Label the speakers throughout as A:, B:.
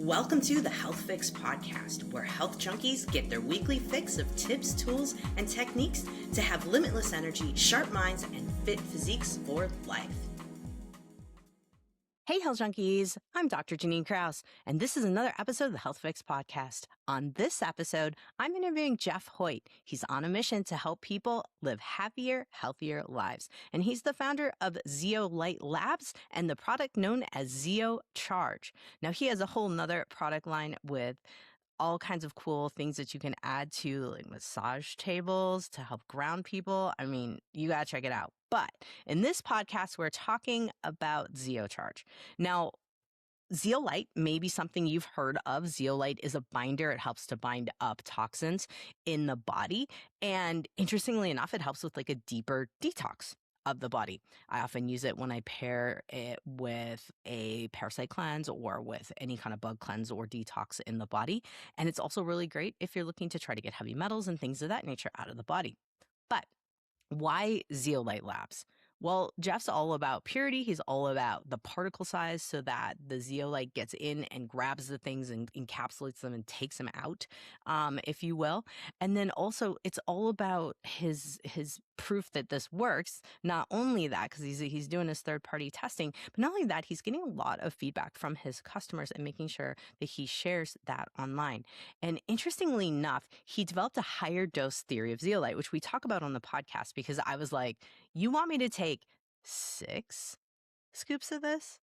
A: Welcome to the Health Fix podcast, where health junkies get their weekly fix of tips, tools, and techniques to have limitless energy, sharp minds, and fit physiques for life. Hey, health junkies. I'm Dr. Jannine Krause, and this is another episode of the Health Fix podcast. On this episode, I'm interviewing Jeff Hoyt. He's on a mission to help people live happier, healthier lives. And he's the founder of Zeolite Labs and the product known as ZeoCharge. Now, he has a whole nother product line with all kinds of cool things that you can add to, like massage tables to help ground people. I mean, you got to check it out. But in this podcast, we're talking about ZeoCharge. Now, zeolite may be something you've heard of. Zeolite is a binder. It helps to bind up toxins in the body. And interestingly enough, it helps with like a deeper detox of the body. I often use it when I pair it with a parasite cleanse or with any kind of bug cleanse or detox in the body. And it's also really great if you're looking to try to get heavy metals and things of that nature out of the body. But why Zeolite Labs? Well, Jeff's all about purity. He's all about the particle size so that the zeolite gets in and grabs the things and encapsulates them and takes them out, if you will. And then also it's all about his proof that this works. Not only that, because he's doing his third-party testing, but not only that, he's getting a lot of feedback from his customers and making sure that he shares that online. And interestingly enough, he developed a higher dose theory of zeolite, which we talk about on the podcast, because I was like, you want me to take 6 scoops of this?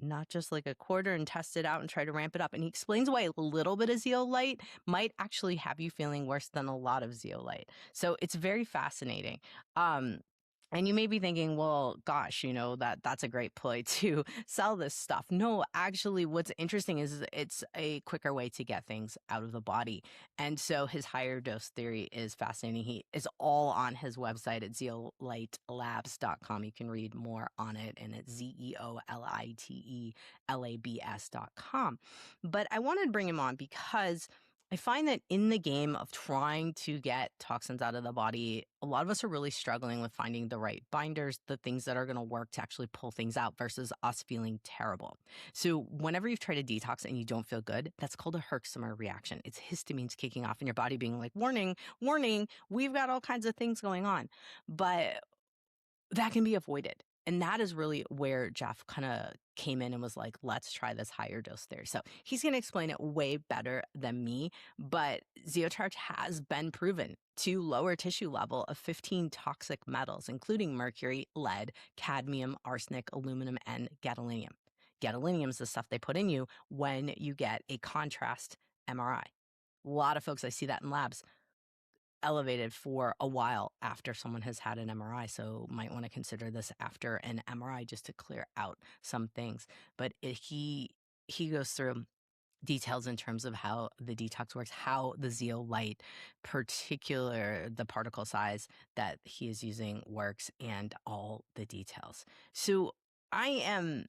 A: Not just like a quarter, and test it out and try to ramp it up. And he explains why a little bit of zeolite might actually have you feeling worse than a lot of zeolite. So it's very fascinating. And you may be thinking, well, gosh, that's a great ploy to sell this stuff. No, actually, what's interesting is it's a quicker way to get things out of the body. And so his higher dose theory is fascinating. He is all on his website at zeolitelabs.com. You can read more on it, and it's ZeoliteLabs.com. But I wanted to bring him on because I find that in the game of trying to get toxins out of the body, a lot of us are really struggling with finding the right binders, the things that are going to work to actually pull things out versus us feeling terrible. So whenever you've tried a detox and you don't feel good, that's called a Herxheimer reaction. It's histamines kicking off in your body being like, warning, warning, we've got all kinds of things going on. But that can be avoided. And that is really where Jeff kind of came in and was like, let's try this higher dose theory. So he's going to explain it way better than me, but ZeoCharge has been proven to lower tissue level of 15 toxic metals, including mercury, lead, cadmium, arsenic, aluminum, and gadolinium. Gadolinium is the stuff they put in you when you get a contrast MRI. A lot of folks, I see that in labs, elevated for a while after someone has had an MRI. So might want to consider this after an MRI just to clear out some things. But he goes through details in terms of how the detox works, how the zeolite, particular the particle size that he is using works, and all the details. So I am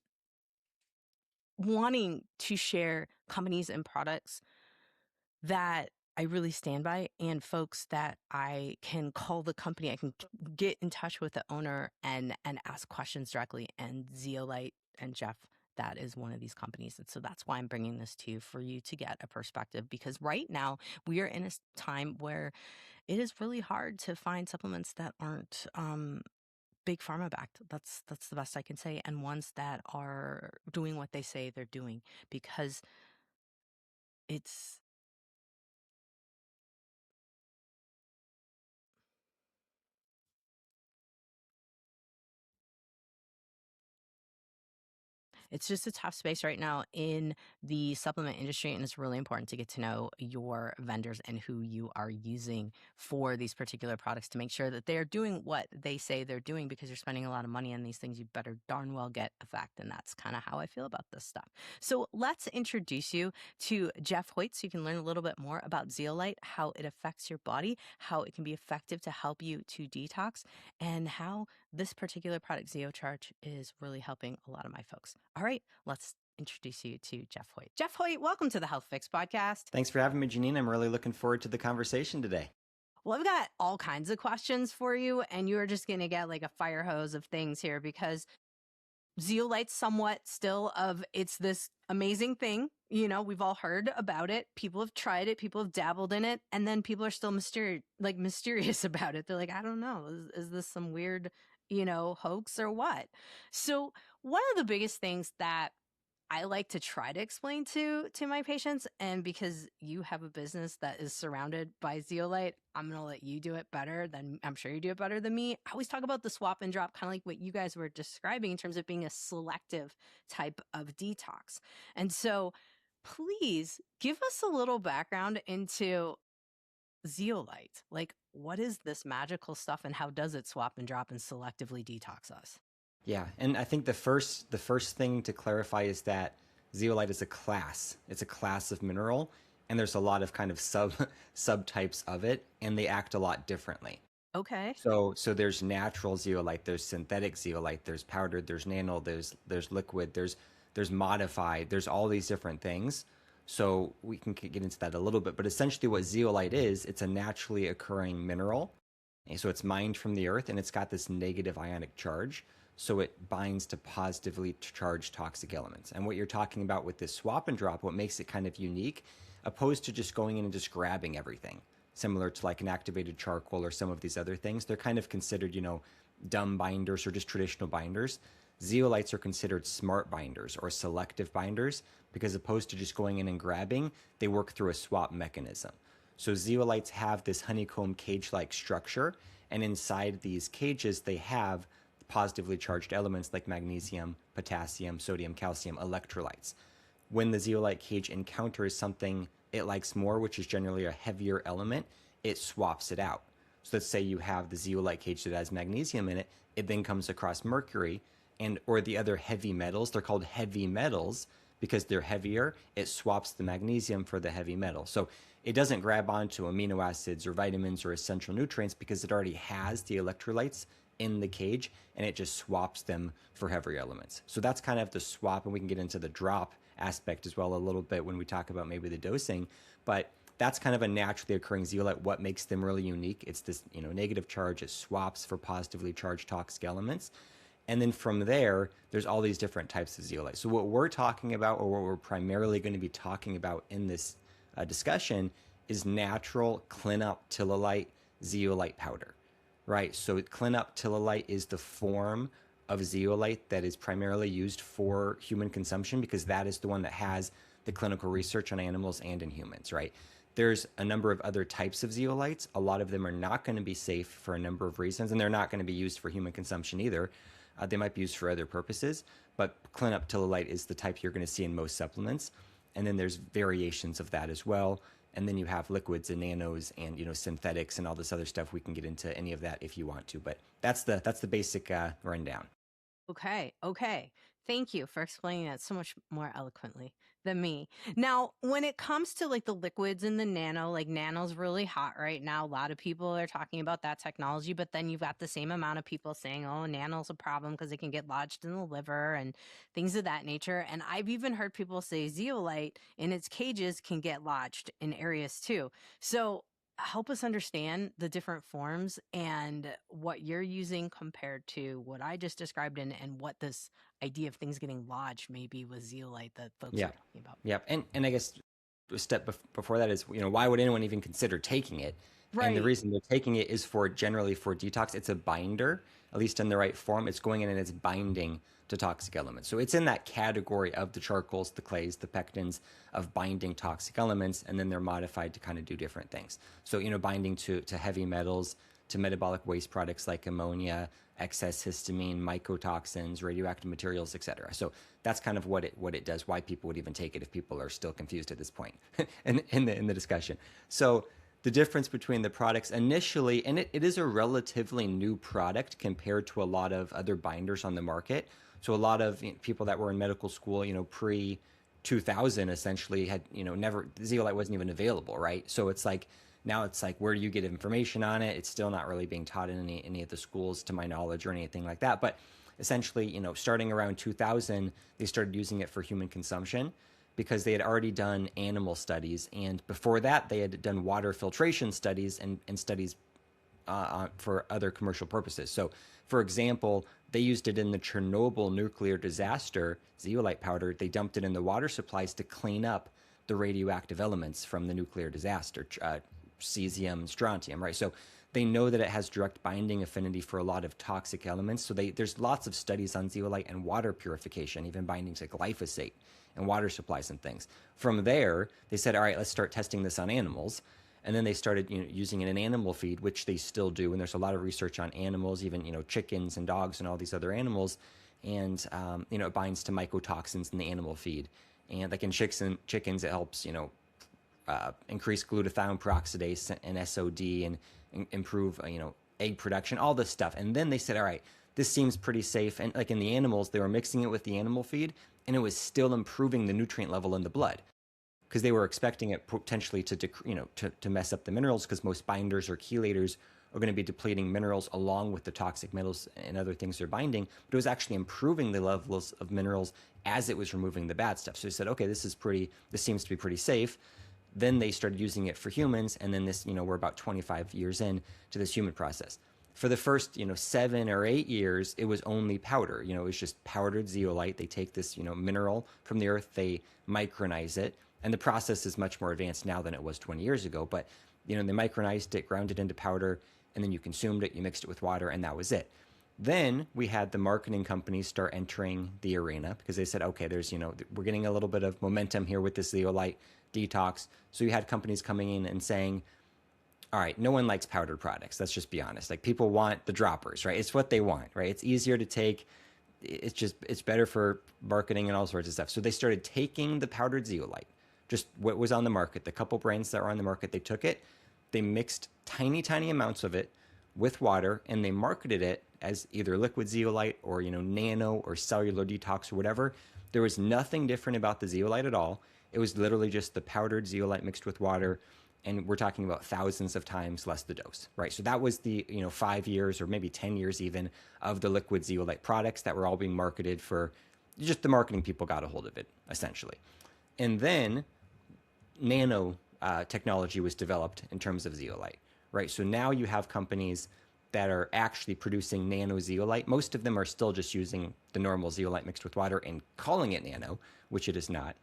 A: wanting to share companies and products that I really stand by, and folks that I can call the company. I can get in touch with the owner and ask questions directly. And Zeolite and Jeff, that is one of these companies. And so that's why I'm bringing this to you, for you to get a perspective, because right now we are in a time where it is really hard to find supplements that aren't big pharma backed. That's the best I can say. And ones that are doing what they say they're doing, because it's just a tough space right now in the supplement industry, and it's really important to get to know your vendors and who you are using for these particular products to make sure that they're doing what they say they're doing, because you're spending a lot of money on these things. You better darn well get effect, and that's kind of how I feel about this stuff. So let's introduce you to Jeff Hoyt so you can learn a little bit more about zeolite, how it affects your body, how it can be effective to help you to detox, and how this particular product, ZeoCharge, is really helping a lot of my folks. All right, let's introduce you to Jeff Hoyt. Jeff Hoyt, welcome to the Health Fix podcast.
B: Thanks for having me, Jannine. I'm really looking forward to the conversation today.
A: Well, I've got all kinds of questions for you, and you're just going to get like a fire hose of things here, because zeolite's somewhat still of, it's this amazing thing. We've all heard about it. People have tried it. People have dabbled in it. And then people are still mysterious about it. They're like, I don't know. Is this some weird, hoax or what? So one of the biggest things that I like to try to explain to my patients, and because you have a business that is surrounded by zeolite, I'm going to let you do it better than I'm sure you do it better than me. I always talk about the swap and drop, kind of like what you guys were describing in terms of being a selective type of detox. And so please give us a little background into zeolite. Like, what is this magical stuff and how does it swap and drop and selectively detox us?
B: Yeah, and I think the first thing to clarify is that zeolite is a class. It's a class of mineral, and there's a lot of kind of subtypes of it, and they act a lot differently.
A: Okay.
B: So there's natural zeolite, there's synthetic zeolite, there's powdered, there's nano, there's liquid, there's modified, there's all these different things. So we can get into that a little bit, but essentially what zeolite is, it's a naturally occurring mineral. And so it's mined from the earth and it's got this negative ionic charge. So it binds to positively charged toxic elements. And what you're talking about with this swap and drop, what makes it kind of unique, opposed to just going in and just grabbing everything, similar to like an activated charcoal or some of these other things, they're kind of considered, dumb binders or just traditional binders. Zeolites are considered smart binders or selective binders because opposed to just going in and grabbing, they work through a swap mechanism. So zeolites have this honeycomb cage-like structure, and inside these cages, they have positively charged elements like magnesium, potassium, sodium, calcium, electrolytes. When the zeolite cage encounters something it likes more, which is generally a heavier element, it swaps it out. So let's say you have the zeolite cage that has magnesium in it, it then comes across mercury and or the other heavy metals. They're called heavy metals because they're heavier. It swaps the magnesium for the heavy metal. So it doesn't grab onto amino acids or vitamins or essential nutrients because it already has the electrolytes in the cage and it just swaps them for heavier elements. So that's kind of the swap, and we can get into the drop aspect as well a little bit when we talk about maybe the dosing, but that's kind of a naturally occurring zeolite. What makes them really unique, it's this negative charge. It swaps for positively charged toxic elements, and then from there there's all these different types of zeolite. So what we're talking about, or what we're primarily going to be talking about in this discussion, is natural clinoptilolite zeolite powder, right? So clinoptilolite is the form of zeolite that is primarily used for human consumption because that is the one that has the clinical research on animals and in humans, right? There's a number of other types of zeolites. A lot of them are not going to be safe for a number of reasons, and they're not going to be used for human consumption either. They might be used for other purposes, but clinoptilolite is the type you're going to see in most supplements. And then there's variations of that as well. And then you have liquids and nanos and synthetics and all this other stuff. We can get into any of that if you want to, but that's the basic rundown.
A: Okay. Thank you for explaining that so much more eloquently than me. Now, when it comes to like the liquids and the nano, like nano's really hot right now. A lot of people are talking about that technology, but then you've got the same amount of people saying, oh, nano's a problem because it can get lodged in the liver and things of that nature. And I've even heard people say zeolite in its cages can get lodged in areas too. So help us understand the different forms and what you're using compared to what I just described, and what this idea of things getting lodged maybe with zeolite that folks are
B: Yeah.
A: talking about.
B: Yeah. And I guess a step before that is, why would anyone even consider taking it? And the
A: Right.
B: reason they're taking it is generally for detox. It's a binder, at least in the right form. It's going in and it's binding to toxic elements. So it's in that category of the charcoals, the clays, the pectins of binding toxic elements, and then they're modified to kind of do different things. So, binding to heavy metals, to metabolic waste products like ammonia, excess histamine, mycotoxins, radioactive materials, etc. So that's kind of what it does. Why people would even take it if people are still confused at this point in the discussion. So the difference between the products initially, and it is a relatively new product compared to a lot of other binders on the market. So a lot of people that were in medical school, pre 2000 essentially had, never, zeolite wasn't even available, right? So it's like, now it's like, where do you get information on it? It's still not really being taught in any of the schools to my knowledge or anything like that. But essentially, starting around 2000, they started using it for human consumption because they had already done animal studies. And before that, they had done water filtration studies and studies for other commercial purposes. So, for example, They used it in the Chernobyl nuclear disaster, zeolite powder. They dumped it in the water supplies to clean up the radioactive elements from the nuclear disaster, cesium, strontium, right? So they know that it has direct binding affinity for a lot of toxic elements. So there's lots of studies on zeolite and water purification, even binding to glyphosate and water supplies and things. From there, they said, all right, let's start testing this on animals. And then they started using it in animal feed, which they still do. And there's a lot of research on animals, even chickens and dogs and all these other animals. And it binds to mycotoxins in the animal feed. And like in chickens, it helps increase glutathione peroxidase and SOD and improve egg production, all this stuff. And then they said, all right, this seems pretty safe. And like in the animals, they were mixing it with the animal feed, and it was still improving the nutrient level in the blood, because they were expecting it potentially to mess up the minerals, because most binders or chelators are going to be depleting minerals along with the toxic metals and other things they're binding. But it was actually improving the levels of minerals as it was removing the bad stuff. So they said, okay, this seems to be pretty safe. Then they started using it for humans, and then we're about 25 years in to this human process. For the first 7 or 8 years, it was only powder. It was just powdered zeolite. They take this mineral from the earth, they micronize it, and the process is much more advanced now than it was 20 years ago. But they micronized it, ground it into powder, and then you consumed it, you mixed it with water, and that was it. Then we had the marketing companies start entering the arena, because they said, okay, we're getting a little bit of momentum here with this zeolite detox. So you had companies coming in and saying, all right, no one likes powdered products. Let's just be honest. Like, people want the droppers, right? It's what they want, right? It's easier to take. It's better for marketing and all sorts of stuff. So they started taking the powdered zeolite, just what was on the market, the couple brands that were on the market, they took it, they mixed tiny, tiny amounts of it with water, and they marketed it as either liquid zeolite or, nano or cellular detox or whatever. There was nothing different about the zeolite at all. It was literally just the powdered zeolite mixed with water, and we're talking about thousands of times less the dose, right? So that was the 5 years or maybe 10 years even of the liquid zeolite products that were all being marketed for. Just the marketing people got a hold of it, essentially. And then nano technology was developed in terms of zeolite, right? So now you have companies that are actually producing nano zeolite. Most of them are still just using the normal zeolite mixed with water and calling it nano, which it is not.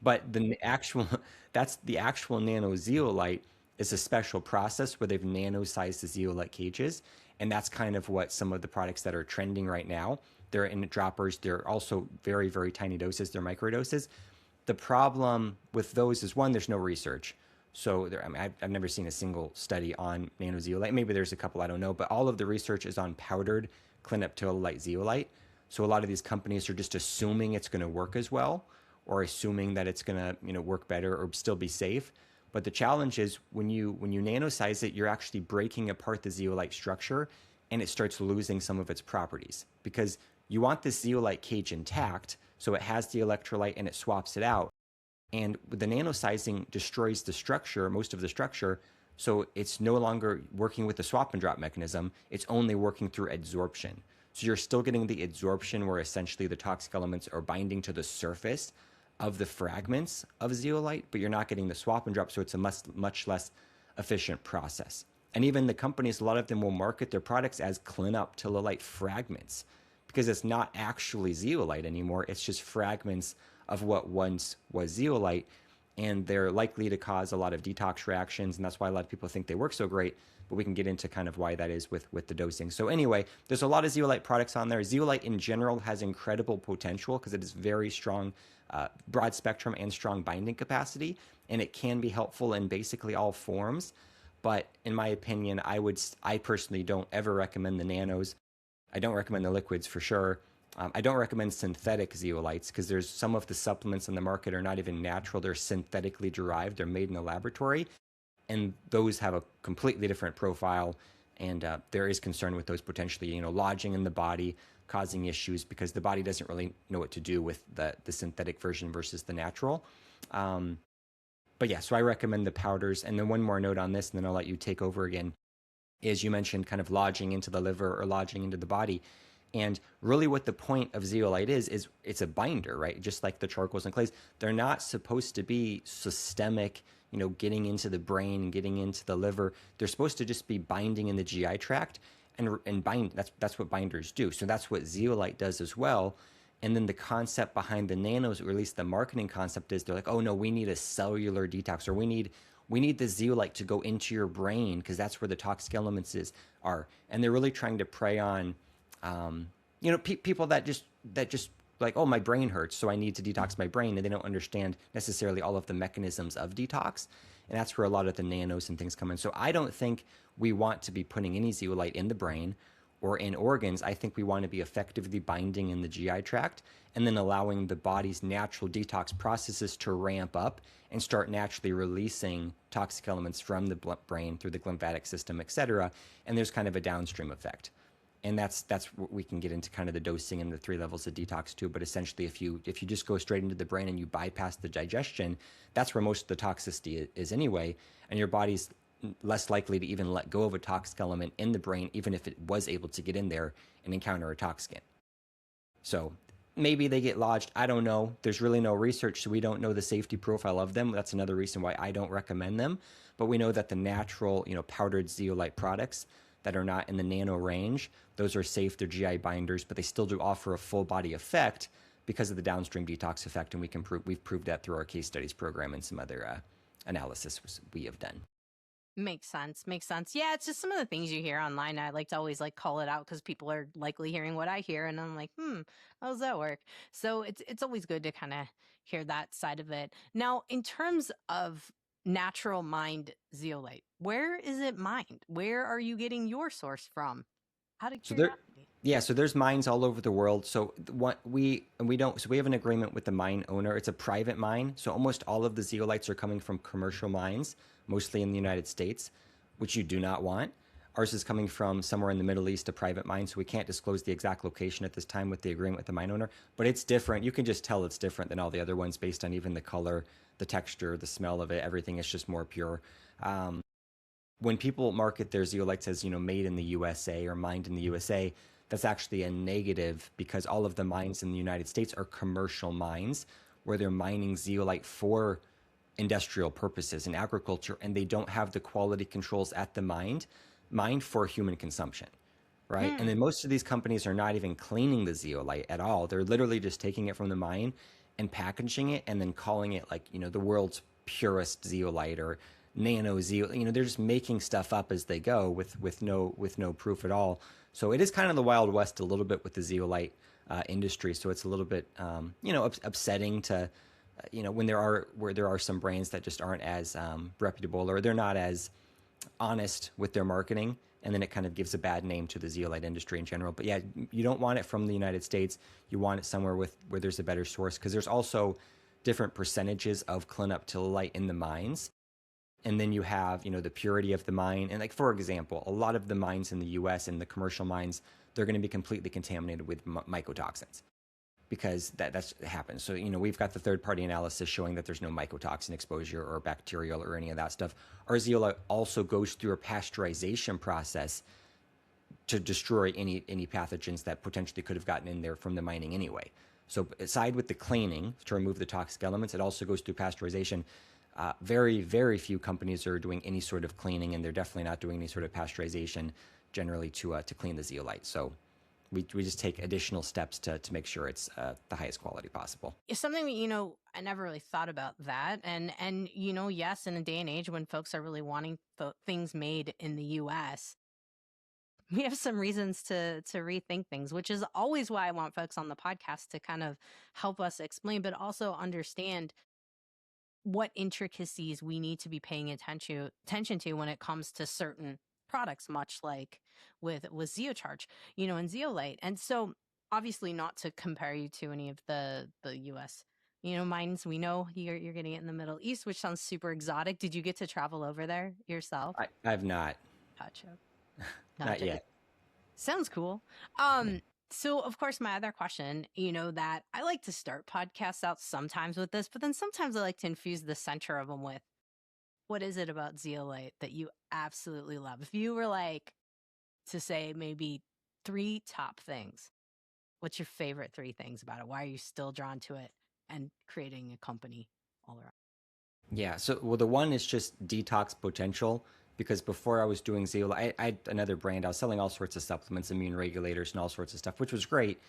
B: But the actual nano zeolite is a special process where they've nano-sized the zeolite cages, and that's kind of what some of the products that are trending right now. They're in droppers. They're also very, very tiny doses. They're microdoses. The problem with those is, one, there's no research. So I've never seen a single study on nano zeolite. Maybe there's a couple, I don't know. But all of the research is on powdered clinoptilolite zeolite. So a lot of these companies are just assuming it's going to work as well, or assuming that it's going to work better or still be safe. But the challenge is when you nanosize it, you're actually breaking apart the zeolite structure, and it starts losing some of its properties, because you want this zeolite cage intact, so it has the electrolyte and it swaps it out. And the nanosizing destroys the structure, most of the structure, so it's no longer working with the swap and drop mechanism. It's only working through adsorption. So you're still getting the adsorption where essentially the toxic elements are binding to the surface of the fragments of zeolite, but you're not getting the swap and drop, so it's a much less efficient process. And even the companies, a lot of them will market their products as clinoptilolite fragments, because it's not actually zeolite anymore. It's just fragments of what once was zeolite, and they're likely to cause a lot of detox reactions, and that's why a lot of people think they work so great. But we can get into kind of why that is with the dosing. So anyway, there's a lot of zeolite products on there. Zeolite in general has incredible potential because it is very strong, broad spectrum and strong binding capacity, and it can be helpful in basically all forms. But in my opinion, I personally don't ever recommend the nanos. I don't recommend the liquids for sure. I don't recommend synthetic zeolites, because there's some of the supplements on the market are not even natural. They're synthetically derived. They're made in a laboratory, and those have a completely different profile. And there is concern with those potentially, lodging in the body, causing issues, because the body doesn't really know what to do with the synthetic version versus the natural. But yeah, so I recommend the powders. And then one more note on this, and then I'll let you take over again, is you mentioned kind of lodging into the liver or lodging into the body. And really what the point of zeolite is it's a binder, right? Just like the charcoals and clays. They're not supposed to be systemic, getting into the brain and getting into the liver. They're supposed to just be binding in the GI tract. and bind. That's what binders do. So that's what zeolite does as well. And then the concept behind the nanos, or at least the marketing concept, is they're like, oh no, we need a cellular detox, or we need the zeolite to go into your brain because that's where the toxic elements are. And they're really trying to prey on, people that just like, oh, my brain hurts, so I need to detox my brain, and they don't understand necessarily all of the mechanisms of detox. And that's where a lot of the nanos and things come in. So I don't think we want to be putting any zeolite in the brain or in organs. I think we want to be effectively binding in the GI tract and then allowing the body's natural detox processes to ramp up and start naturally releasing toxic elements from the brain through the lymphatic system, et cetera. And there's kind of a downstream effect. And that's what we can get into, kind of the dosing and the 3 levels of detox too. But essentially, if you just go straight into the brain and you bypass the digestion, that's where most of the toxicity is anyway. And your body's less likely to even let go of a toxic element in the brain, even if it was able to get in there and encounter a toxin. So maybe they get lodged. I don't know. There's really no research, so we don't know the safety profile of them. That's another reason why I don't recommend them. But we know that the natural, powdered zeolite products that are not in the nano range, those are safe. They're GI binders, but they still do offer a full body effect because of the downstream detox effect. And we've proved that through our case studies program and some other analysis we have done.
A: Makes sense. Makes sense. Yeah, it's just some of the things you hear online. I like to always like call it out because people are likely hearing what I hear, and I'm like, how does that work? So it's always good to kind of hear that side of it. Now, in terms of natural mined zeolite, where is it mined? Where are you getting your source from? Out of
B: So there,
A: curiosity.
B: yeah. So there's mines all over the world. So what we don't. So we have an agreement with the mine owner. It's a private mine. So almost all of the zeolites are coming from commercial mines, mostly in the United States, which you do not want. Ours is coming from somewhere in the Middle East, a private mine. So we can't disclose the exact location at this time with the agreement with the mine owner. But it's different. You can just tell it's different than all the other ones based on even the color, the texture, the smell of it. Everything is just more pure. When people market their zeolites as made in the USA or mined in the USA, that's actually a negative because all of the mines in the United States are commercial mines where they're mining zeolite for industrial purposes and agriculture, and they don't have the quality controls at the mined for human consumption, right? And then most of these companies are not even cleaning the zeolite at all. They're literally just taking it from the mine and packaging it and then calling it like the world's purest zeolite or nano zeolite. They're just making stuff up as they go with no proof at all. So it is kind of the Wild West a little bit with the zeolite industry. So it's a little bit upsetting to when there are some brands that just aren't as reputable or they're not as honest with their marketing, and then it kind of gives a bad name to the zeolite industry in general. But yeah, you don't want it from the United States. You want it somewhere where there's a better source, because there's also different percentages of clinoptilolite in the mines. And then you have, the purity of the mine. And like, for example, a lot of the mines in the US and the commercial mines, they're going to be completely contaminated with mycotoxins because that's happens. So, we've got the third party analysis showing that there's no mycotoxin exposure or bacterial or any of that stuff. Our zeolite also goes through a pasteurization process to destroy any pathogens that potentially could have gotten in there from the mining anyway. So aside with the cleaning to remove the toxic elements, it also goes through pasteurization. Very, very few companies are doing any sort of cleaning, and they're definitely not doing any sort of pasteurization generally to clean the zeolite. So we just take additional steps to make sure it's the highest quality possible.
A: It's something that, I never really thought about that. And yes, in a day and age when folks are really wanting things made in the US, we have some reasons to rethink things, which is always why I want folks on the podcast to kind of help us explain, but also understand what intricacies we need to be paying attention to when it comes to certain products, much like with Zeocharge, and Zeolite. And so obviously not to compare you to any of the US, mines. We know you're getting it in the Middle East, which sounds super exotic. Did you get to travel over there yourself?
B: I've not.
A: Gotcha.
B: Not
A: Gotcha.
B: yet.
A: Sounds cool.
B: Yeah.
A: So of course my other question, that I like to start podcasts out sometimes with this, but then sometimes I like to infuse the center of them with what is it about zeolite that you absolutely love? If you were like to say maybe 3 top things, what's your favorite 3 things about it? Why are you still drawn to it and creating a company all around?
B: Yeah. So, well, the one is just detox potential. because before I was doing Zeolite, I had another brand. I was selling all sorts of supplements, immune regulators, and all sorts of stuff, which was great.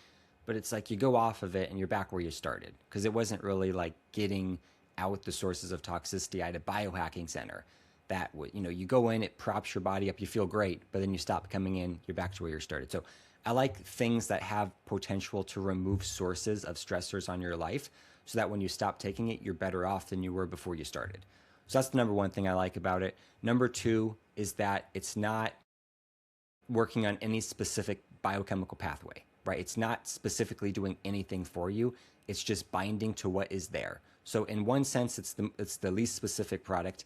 B: But it's like you go off of it and you're back where you started because it wasn't really like getting out the sources of toxicity. I had a biohacking center that would, you go in, it props your body up, you feel great, but then you stop coming in, you're back to where you started. So I like things that have potential to remove sources of stressors on your life so that when you stop taking it, you're better off than you were before you started. So that's the number one thing I like about it. Number two is that it's not working on any specific biochemical pathway, right? It's not specifically doing anything for you. It's just binding to what is there. So in one sense, it's the least specific product.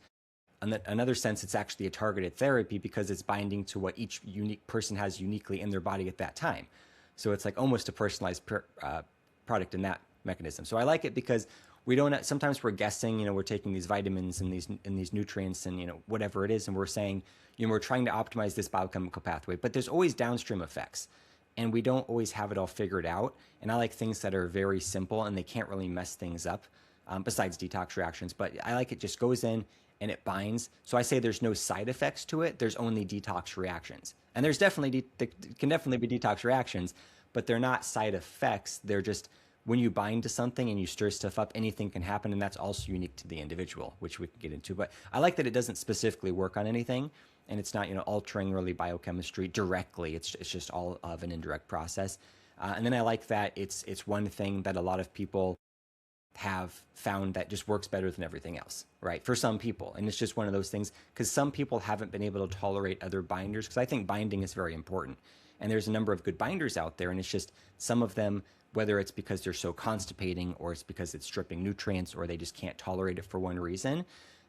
B: In another sense, it's actually a targeted therapy because it's binding to what each unique person has uniquely in their body at that time. So it's like almost a personalized product in that mechanism. So I like it because we don't. Sometimes we're guessing. We're taking these vitamins and these nutrients and whatever it is, and we're saying we're trying to optimize this biochemical pathway. But there's always downstream effects, and we don't always have it all figured out. And I like things that are very simple and they can't really mess things up. Besides detox reactions, but I like it just goes in and it binds. So I say there's no side effects to it. There's only detox reactions. And there's definitely, can definitely be detox reactions, but they're not side effects. They're just when you bind to something and you stir stuff up, anything can happen. And that's also unique to the individual, which we can get into. But I like that it doesn't specifically work on anything and it's not, altering really biochemistry directly. It's just all of an indirect process. And then I like that it's one thing that a lot of people have found that just works better than everything else, right? For some people. And it's just one of those things because some people haven't been able to tolerate other binders because I think binding is very important. And there's a number of good binders out there. And it's just some of them, whether it's because they're so constipating or it's because it's stripping nutrients or they just can't tolerate it for one reason,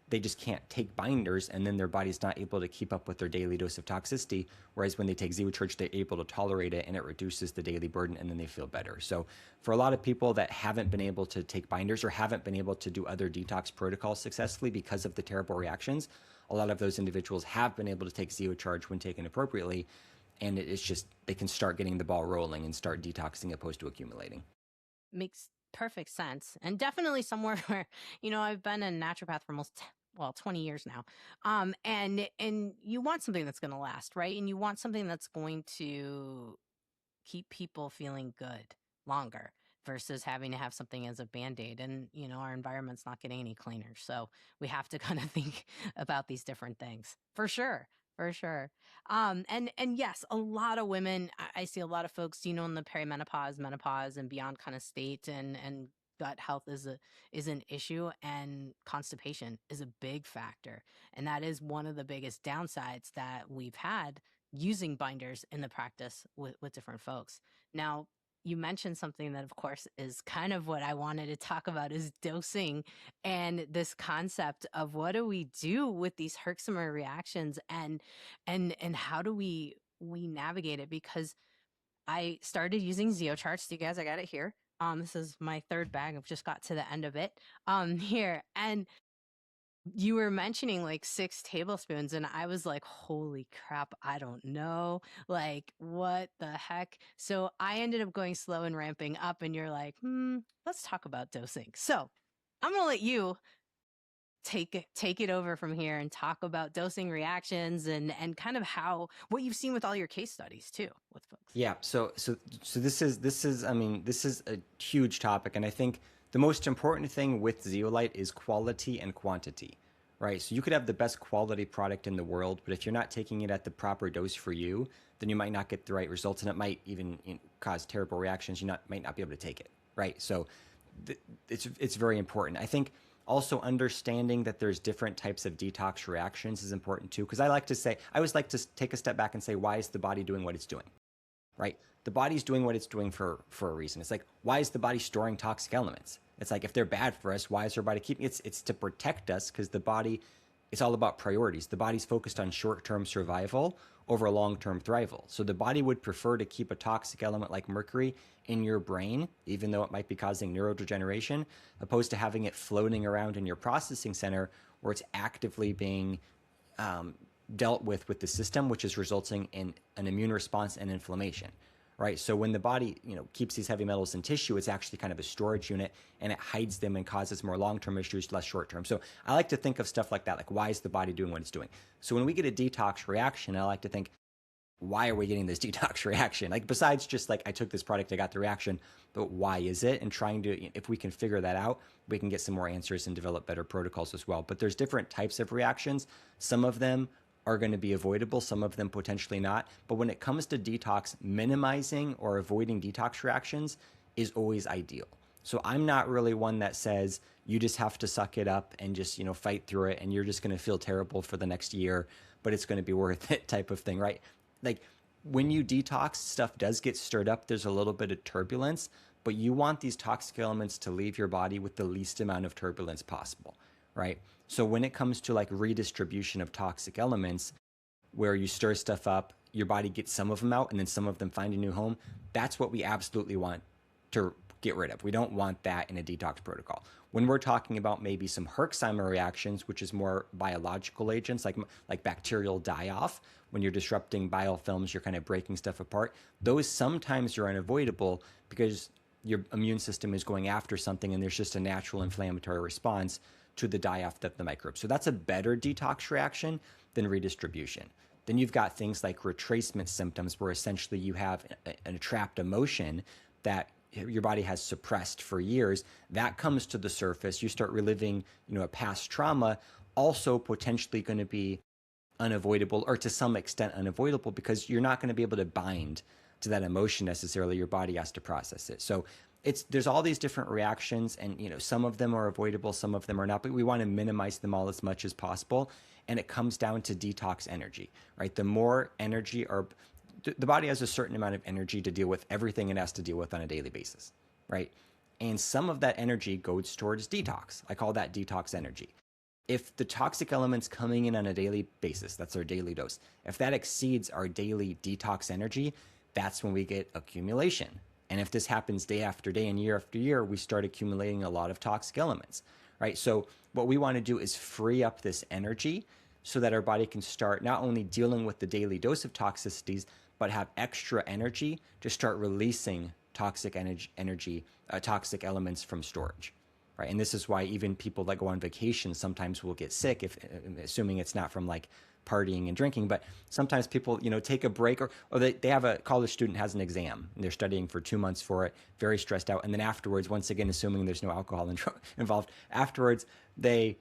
B: they just can't take binders and then their body's not able to keep up with their daily dose of toxicity. Whereas when they take Zeocharge, they're able to tolerate it and it reduces the daily burden and then they feel better. So for a lot of people that haven't been able to take binders or haven't been able to do other detox protocols successfully because of the terrible reactions, a lot of those individuals have been able to take Zeocharge when taken appropriately. And it's just, they can start getting the ball rolling and start detoxing opposed to accumulating.
A: Makes perfect sense. And definitely somewhere where, I've been a naturopath for almost 20 years now. And you want something that's going to last, right? And you want something that's going to keep people feeling good longer versus having to have something as a band-aid. And, our environment's not getting any cleaner. So we have to kind of think about these different things for sure. For sure. And yes, a lot of women, I see a lot of folks, in the perimenopause, menopause and beyond kind of state and gut health is an issue and constipation is a big factor. And that is one of the biggest downsides that we've had using binders in the practice with different folks. Now, you mentioned something that, of course, is kind of what I wanted to talk about is dosing and this concept of what do we do with these Herxheimer reactions and how do we navigate it? Because I started using Zeocharts. You guys, I got it here. This is my third bag. I've just got to the end of it here. And you were mentioning like 6 tablespoons and I was like, holy crap, I don't know. Like, what the heck? So I ended up going slow and ramping up and you're like, let's talk about dosing. So I'm going to let you take it over from here and talk about dosing reactions and kind of what you've seen with all your case studies too with folks.
B: Yeah. So this is I mean, this is a huge topic. And I think the most important thing with zeolite is quality and quantity, right? So you could have the best quality product in the world, but if you're not taking it at the proper dose for you, then you might not get the right results and it might even cause terrible reactions. You might not be able to take it, right? So it's very important. I think also understanding that there's different types of detox reactions is important too. Because I always like to take a step back and say, why is the body doing what it's doing, right? The body's doing what it's doing for a reason. It's like, why is the body storing toxic elements? It's like, if they're bad for us, why is our body keeping it's to protect us because the body, it's all about priorities. The body's focused on short-term survival over long-term thrival. So the body would prefer to keep a toxic element like mercury in your brain, even though it might be causing neurodegeneration, opposed to having it floating around in your processing center where it's actively being dealt with the system, which is resulting in an immune response and inflammation, right? So when the body, keeps these heavy metals in tissue, it's actually kind of a storage unit, and it hides them and causes more long-term issues, less short-term. So I like to think of stuff like that, like why is the body doing what it's doing? So when we get a detox reaction, I like to think, why are we getting this detox reaction? Like besides just like I took this product, I got the reaction, but why is it? And trying to, if we can figure that out, we can get some more answers and develop better protocols as well. But there's different types of reactions. Some of them are going to be avoidable, some of them potentially not. But when it comes to detox, minimizing or avoiding detox reactions is always ideal. So I'm not really one that says you just have to suck it up and just, fight through it and you're just going to feel terrible for the next year, but it's going to be worth it type of thing, right? Like when you detox, stuff does get stirred up. There's a little bit of turbulence, but you want these toxic elements to leave your body with the least amount of turbulence possible, right? So when it comes to like redistribution of toxic elements, where you stir stuff up, your body gets some of them out and then some of them find a new home, that's what we absolutely want to get rid of. We don't want that in a detox protocol. When we're talking about maybe some Herxheimer reactions, which is more biological agents like bacterial die-off, when you're disrupting biofilms, you're kind of breaking stuff apart. Those sometimes are unavoidable because your immune system is going after something and there's just a natural inflammatory response to the die-off of the microbe. So that's a better detox reaction than redistribution. Then you've got things like retracement symptoms, where essentially you have a trapped emotion that your body has suppressed for years. That comes to the surface. You start reliving, a past trauma, also potentially going to be unavoidable, or to some extent unavoidable, because you're not going to be able to bind to that emotion necessarily. Your body has to process it. So there's all these different reactions, and some of them are avoidable, some of them are not, but we want to minimize them all as much as possible. And it comes down to detox energy, right? The more energy, or the body has a certain amount of energy to deal with everything it has to deal with on a daily basis, right? And some of that energy goes towards detox. I call that detox energy. If the toxic elements coming in on a daily basis, that's our daily dose, if that exceeds our daily detox energy, that's when we get accumulation. And if this happens day after day and year after year, we start accumulating a lot of toxic elements, right? So what we want to do is free up this energy so that our body can start not only dealing with the daily dose of toxicities, but have extra energy to start releasing toxic toxic elements from storage, right? And this is why even people that go on vacation sometimes will get sick, if assuming it's not from like partying and drinking. But sometimes people, take a break, or they have a college student has an exam and they're studying for 2 months for it, very stressed out. And then afterwards, once again, assuming there's no alcohol involved, afterwards they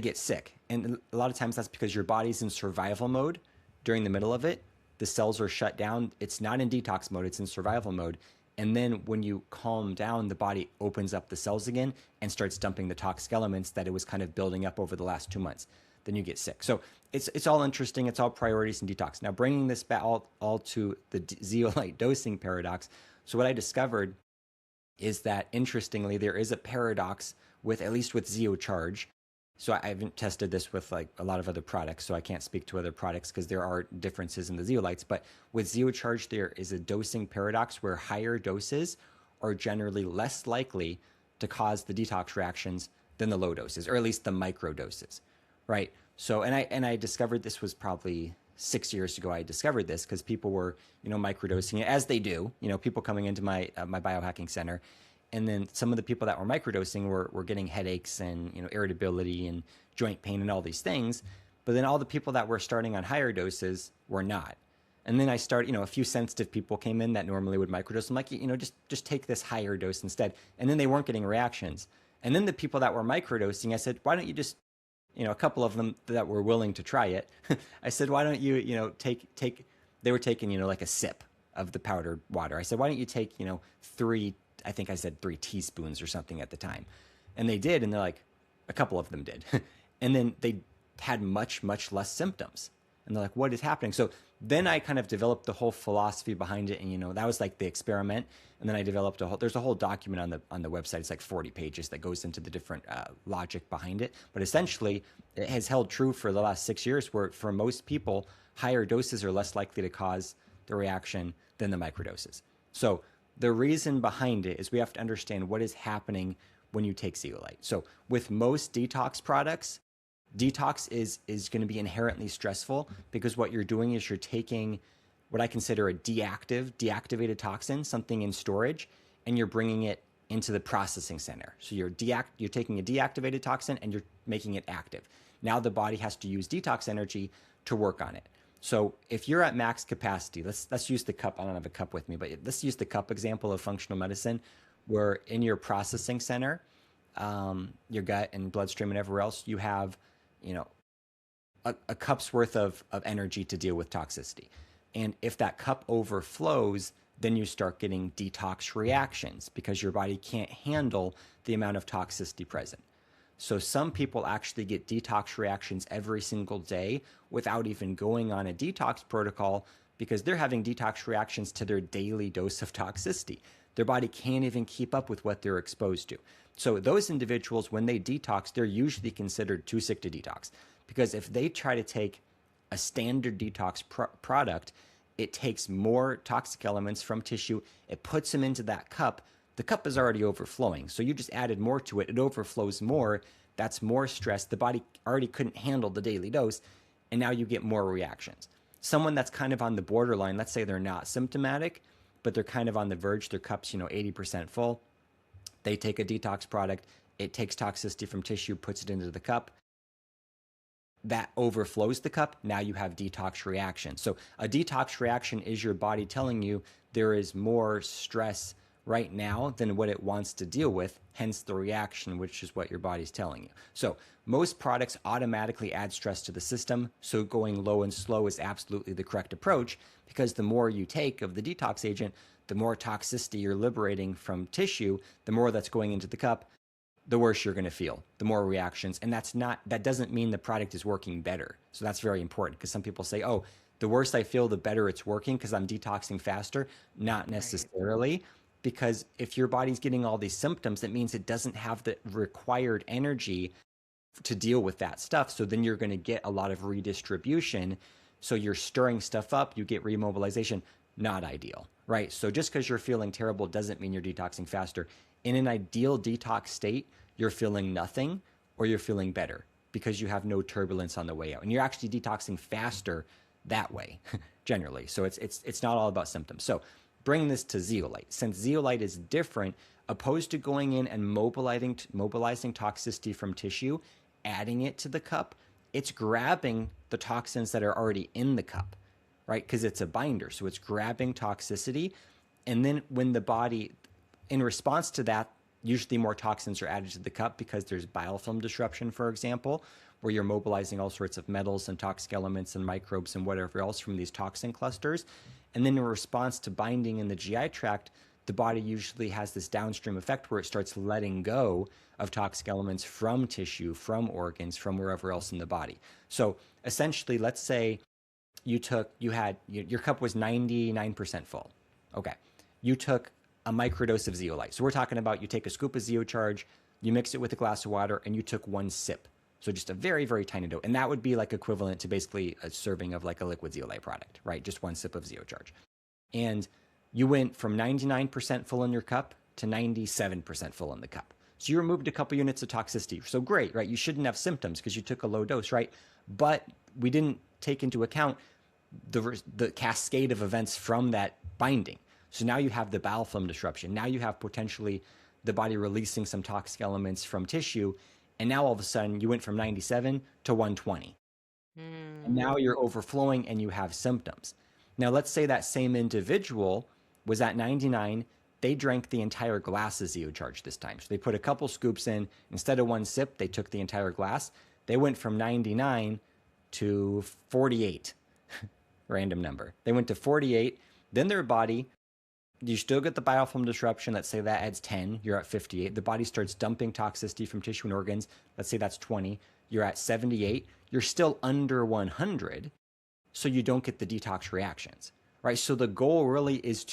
B: get sick. And a lot of times that's because your body's in survival mode during the middle of it. The cells are shut down. It's not in detox mode, it's in survival mode. And then when you calm down, the body opens up the cells again and starts dumping the toxic elements that it was kind of building up over the last 2 months. Then you get sick. So it's all interesting. It's all priorities in detox. Now, bringing this back all to the zeolite dosing paradox. So what I discovered is that, interestingly, there is a paradox with, at least with ZeoCharge. So I haven't tested this with like a lot of other products, so I can't speak to other products because there are differences in the zeolites. But with ZeoCharge, there is a dosing paradox where higher doses are generally less likely to cause the detox reactions than the low doses, or at least the micro doses, right? So, and I discovered this was probably 6 years ago. I discovered this because people were, microdosing it, as they do, people coming into my biohacking center. And then some of the people that were microdosing were getting headaches and, irritability and joint pain and all these things. But then all the people that were starting on higher doses were not. And then I started, a few sensitive people came in that normally would microdose. I'm like, just take this higher dose instead. And then they weren't getting reactions. And then the people that were microdosing, I said, why don't you just, a couple of them that were willing to try it, I said, why don't you, take, they were taking, like a sip of the powdered water. I said, why don't you take, 3 teaspoons or something at the time. And they did. And they're like, a couple of them did. And then they had much, much less symptoms. And they're like, what is happening? So then I kind of developed the whole philosophy behind it. And, that was like the experiment. And then I developed there's a whole document on the website. It's like 40 pages that goes into the different logic behind it. But essentially it has held true for the last 6 years, where for most people, higher doses are less likely to cause the reaction than the microdoses. So the reason behind it is we have to understand what is happening when you take zeolite. So with most detox products, detox is going to be inherently stressful, because what you're doing is you're taking what I consider a deactivated toxin, something in storage, and you're bringing it into the processing center. So you're taking a deactivated toxin and you're making it active. Now the body has to use detox energy to work on it. So if you're at max capacity, let's use the cup. I don't have a cup with me, but let's use the cup example of functional medicine, where in your processing center, your gut and bloodstream and everywhere else, you have, you know, a cup's worth of energy to deal with toxicity. And if that cup overflows, then you start getting detox reactions because your body can't handle the amount of toxicity present. So some people actually get detox reactions every single day without even going on a detox protocol because they're having detox reactions to their daily dose of toxicity. Their body can't even keep up with what they're exposed to. So those individuals, when they detox, they're usually considered too sick to detox, because if they try to take a standard detox product, it takes more toxic elements from tissue, it puts them into that cup. The cup is already overflowing, so you just added more to it. It overflows more. That's more stress. The body already couldn't handle the daily dose, and now you get more reactions. Someone that's kind of on the borderline, let's say they're not symptomatic, but they're kind of on the verge, their cup's 80% full. They take a detox product, it takes toxicity from tissue, puts it into the cup. That overflows the cup. Now you have detox reaction. So a detox reaction is your body telling you there is more stress right now than what it wants to deal with, hence the reaction, which is what your body's telling you. So most products automatically add stress to the system. So going low and slow is absolutely the correct approach, because the more you take of the detox agent, the more toxicity you're liberating from tissue, the more that's going into the cup, the worse you're going to feel, the more reactions. And that doesn't mean the product is working better. So that's very important, because some people say, oh, the worse I feel, the better it's working because I'm detoxing faster. Not necessarily. Right. Because if your body's getting all these symptoms, that means it doesn't have the required energy to deal with that stuff. So then you're going to get a lot of redistribution. So you're stirring stuff up, you get remobilization. Not ideal, right? So just because you're feeling terrible doesn't mean you're detoxing faster. In an ideal detox state, you're feeling nothing or you're feeling better because you have no turbulence on the way out. And you're actually detoxing faster that way, generally. So it's not all about symptoms. So bring this to zeolite. Since zeolite is different, opposed to going in and mobilizing toxicity from tissue, adding it to the cup, it's grabbing the toxins that are already in the cup, right? Because it's a binder. So it's grabbing toxicity. And then when the body, in response to that, usually more toxins are added to the cup because there's biofilm disruption, for example, where you're mobilizing all sorts of metals and toxic elements and microbes and whatever else from these toxin clusters. And then in response to binding in the GI tract, the body usually has this downstream effect where it starts letting go of toxic elements from tissue, from organs, from wherever else in the body. So essentially, let's say your cup was 99% full. Okay. You took a microdose of zeolite. So we're talking about you take a scoop of zeocharge, you mix it with a glass of water, and you took one sip. So just a very, very tiny dose. And that would be like equivalent to basically a serving of like a liquid zeolite product, right? Just one sip of zeocharge. And you went from 99% full in your cup to 97% full in the cup. So you removed a couple units of toxicity. So great, right? You shouldn't have symptoms because you took a low dose, right? But we didn't take into account the cascade of events from that binding. So now you have the biofilm disruption. Now you have potentially the body releasing some toxic elements from tissue. And now all of a sudden you went from 97 to 120. And now you're overflowing and you have symptoms. Now let's say that same individual was at 99. They drank the entire glass of zeocharge this time. So they put a couple scoops in. Instead of one sip, they took the entire glass. They went from 99 to 48. Random number. They went to 48. Then their body, you still get the biofilm disruption. Let's say that adds 10. You're at 58. The body starts dumping toxicity from tissue and organs. Let's say that's 20. You're at 78. You're still under 100. So you don't get the detox reactions, right? So the goal really is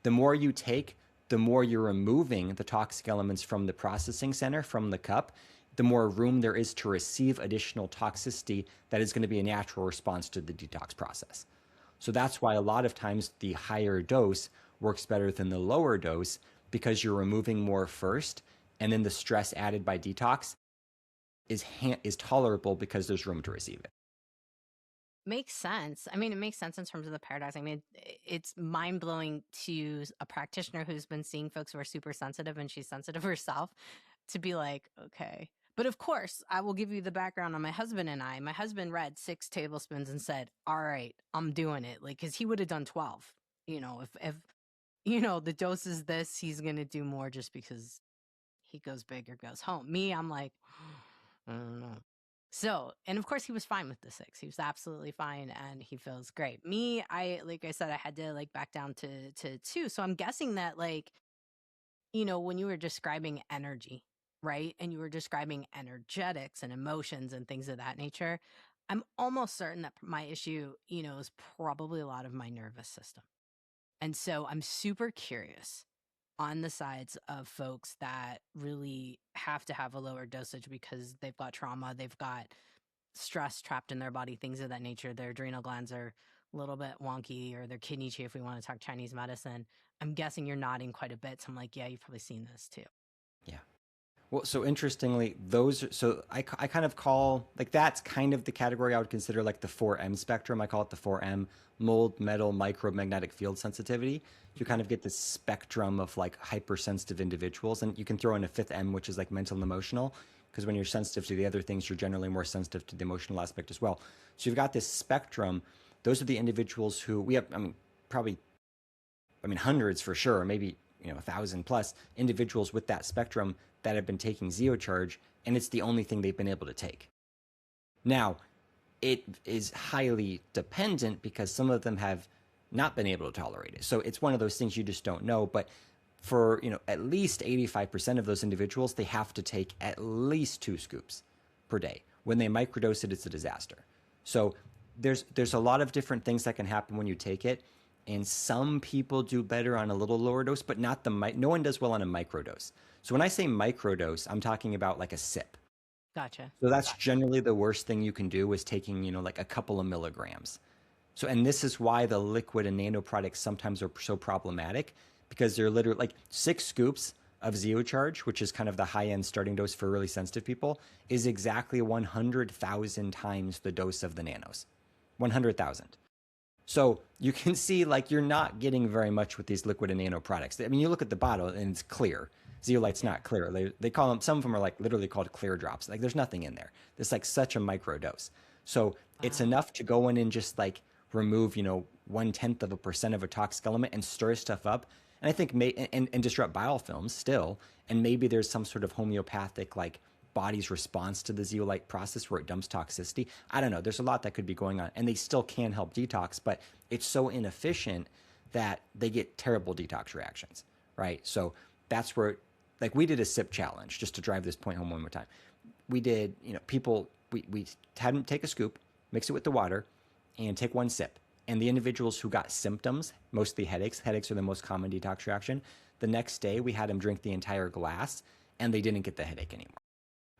B: the more you take, the more you're removing the toxic elements from the processing center, from the cup, the more room there is to receive additional toxicity that is going to be a natural response to the detox process. So that's why a lot of times the higher dose works better than the lower dose, because you're removing more first, and then the stress added by detox is tolerable because there's room to receive it.
A: Makes sense. I mean, it makes sense in terms of the paradox. I mean, it's mind blowing to a practitioner who's been seeing folks who are super sensitive and she's sensitive herself to be like, okay. But of course, I will give you the background on my husband and I. My husband read 6 tablespoons and said, all right, I'm doing it. Like, cause he would have done 12. If, the dose is this, he's going to do more just because he goes big or goes home. Me, I'm like, I don't know. So, and of course he was fine with the 6. He was absolutely fine and he feels great. Me, like I said, I had to like back down to 2. So I'm guessing that like, when you were describing energy, right? And you were describing energetics and emotions and things of that nature, I'm almost certain that my issue, is probably a lot of my nervous system. And so I'm super curious on the sides of folks that really have to have a lower dosage because they've got trauma, they've got stress trapped in their body, things of that nature. Their adrenal glands are a little bit wonky, or their kidney chi, if we want to talk Chinese medicine. I'm guessing you're nodding quite a bit. So I'm like, yeah, you've probably seen this too.
B: Yeah. Well, so interestingly, I kind of call, like, that's kind of the category I would consider like the 4M spectrum. I call it the 4M: mold, metal, micromagnetic field sensitivity. You kind of get this spectrum of like hypersensitive individuals. And you can throw in a fifth M, which is like mental and emotional, because when you're sensitive to the other things, you're generally more sensitive to the emotional aspect as well. So you've got this spectrum. Those are the individuals who we have, probably, hundreds for sure, maybe 1,000 plus individuals with that spectrum that have been taking Zeocharge, and it's the only thing they've been able to take. Now, it is highly dependent because some of them have not been able to tolerate it. So it's one of those things you just don't know. But for at least 85% of those individuals, they have to take at least 2 scoops per day. When they microdose it, it's a disaster. So there's a lot of different things that can happen when you take it. And some people do better on a little lower dose, but not no one does well on a microdose. So when I say microdose, I'm talking about like a sip.
A: Gotcha.
B: So that's generally the worst thing you can do, is taking, like a couple of milligrams. So, and this is why the liquid and nano products sometimes are so problematic, because they're literally like 6 scoops of Zeocharge, which is kind of the high end starting dose for really sensitive people, is exactly 100,000 times the dose of the nanos. 100,000. So you can see like you're not getting very much with these liquid and nano products. I mean, you look at the bottle and it's clear. Zeolite's not clear. They call them, some of them are like literally called clear drops. Like there's nothing in there. It's like such a micro dose. So it's enough to go in and just like remove, 0.1% of a toxic element and stir stuff up. And I think and disrupt biofilms still. And maybe there's some sort of homeopathic like body's response to the zeolite process where it dumps toxicity. I don't know. There's a lot that could be going on, and they still can help detox, but it's so inefficient that they get terrible detox reactions, right? So that's where, like, we did a sip challenge just to drive this point home one more time. We did, people, we had them take a scoop, mix it with the water, and take 1 sip. And the individuals who got symptoms, mostly headaches are the most common detox reaction. The next day, we had them drink the entire glass, and they didn't get the headache anymore.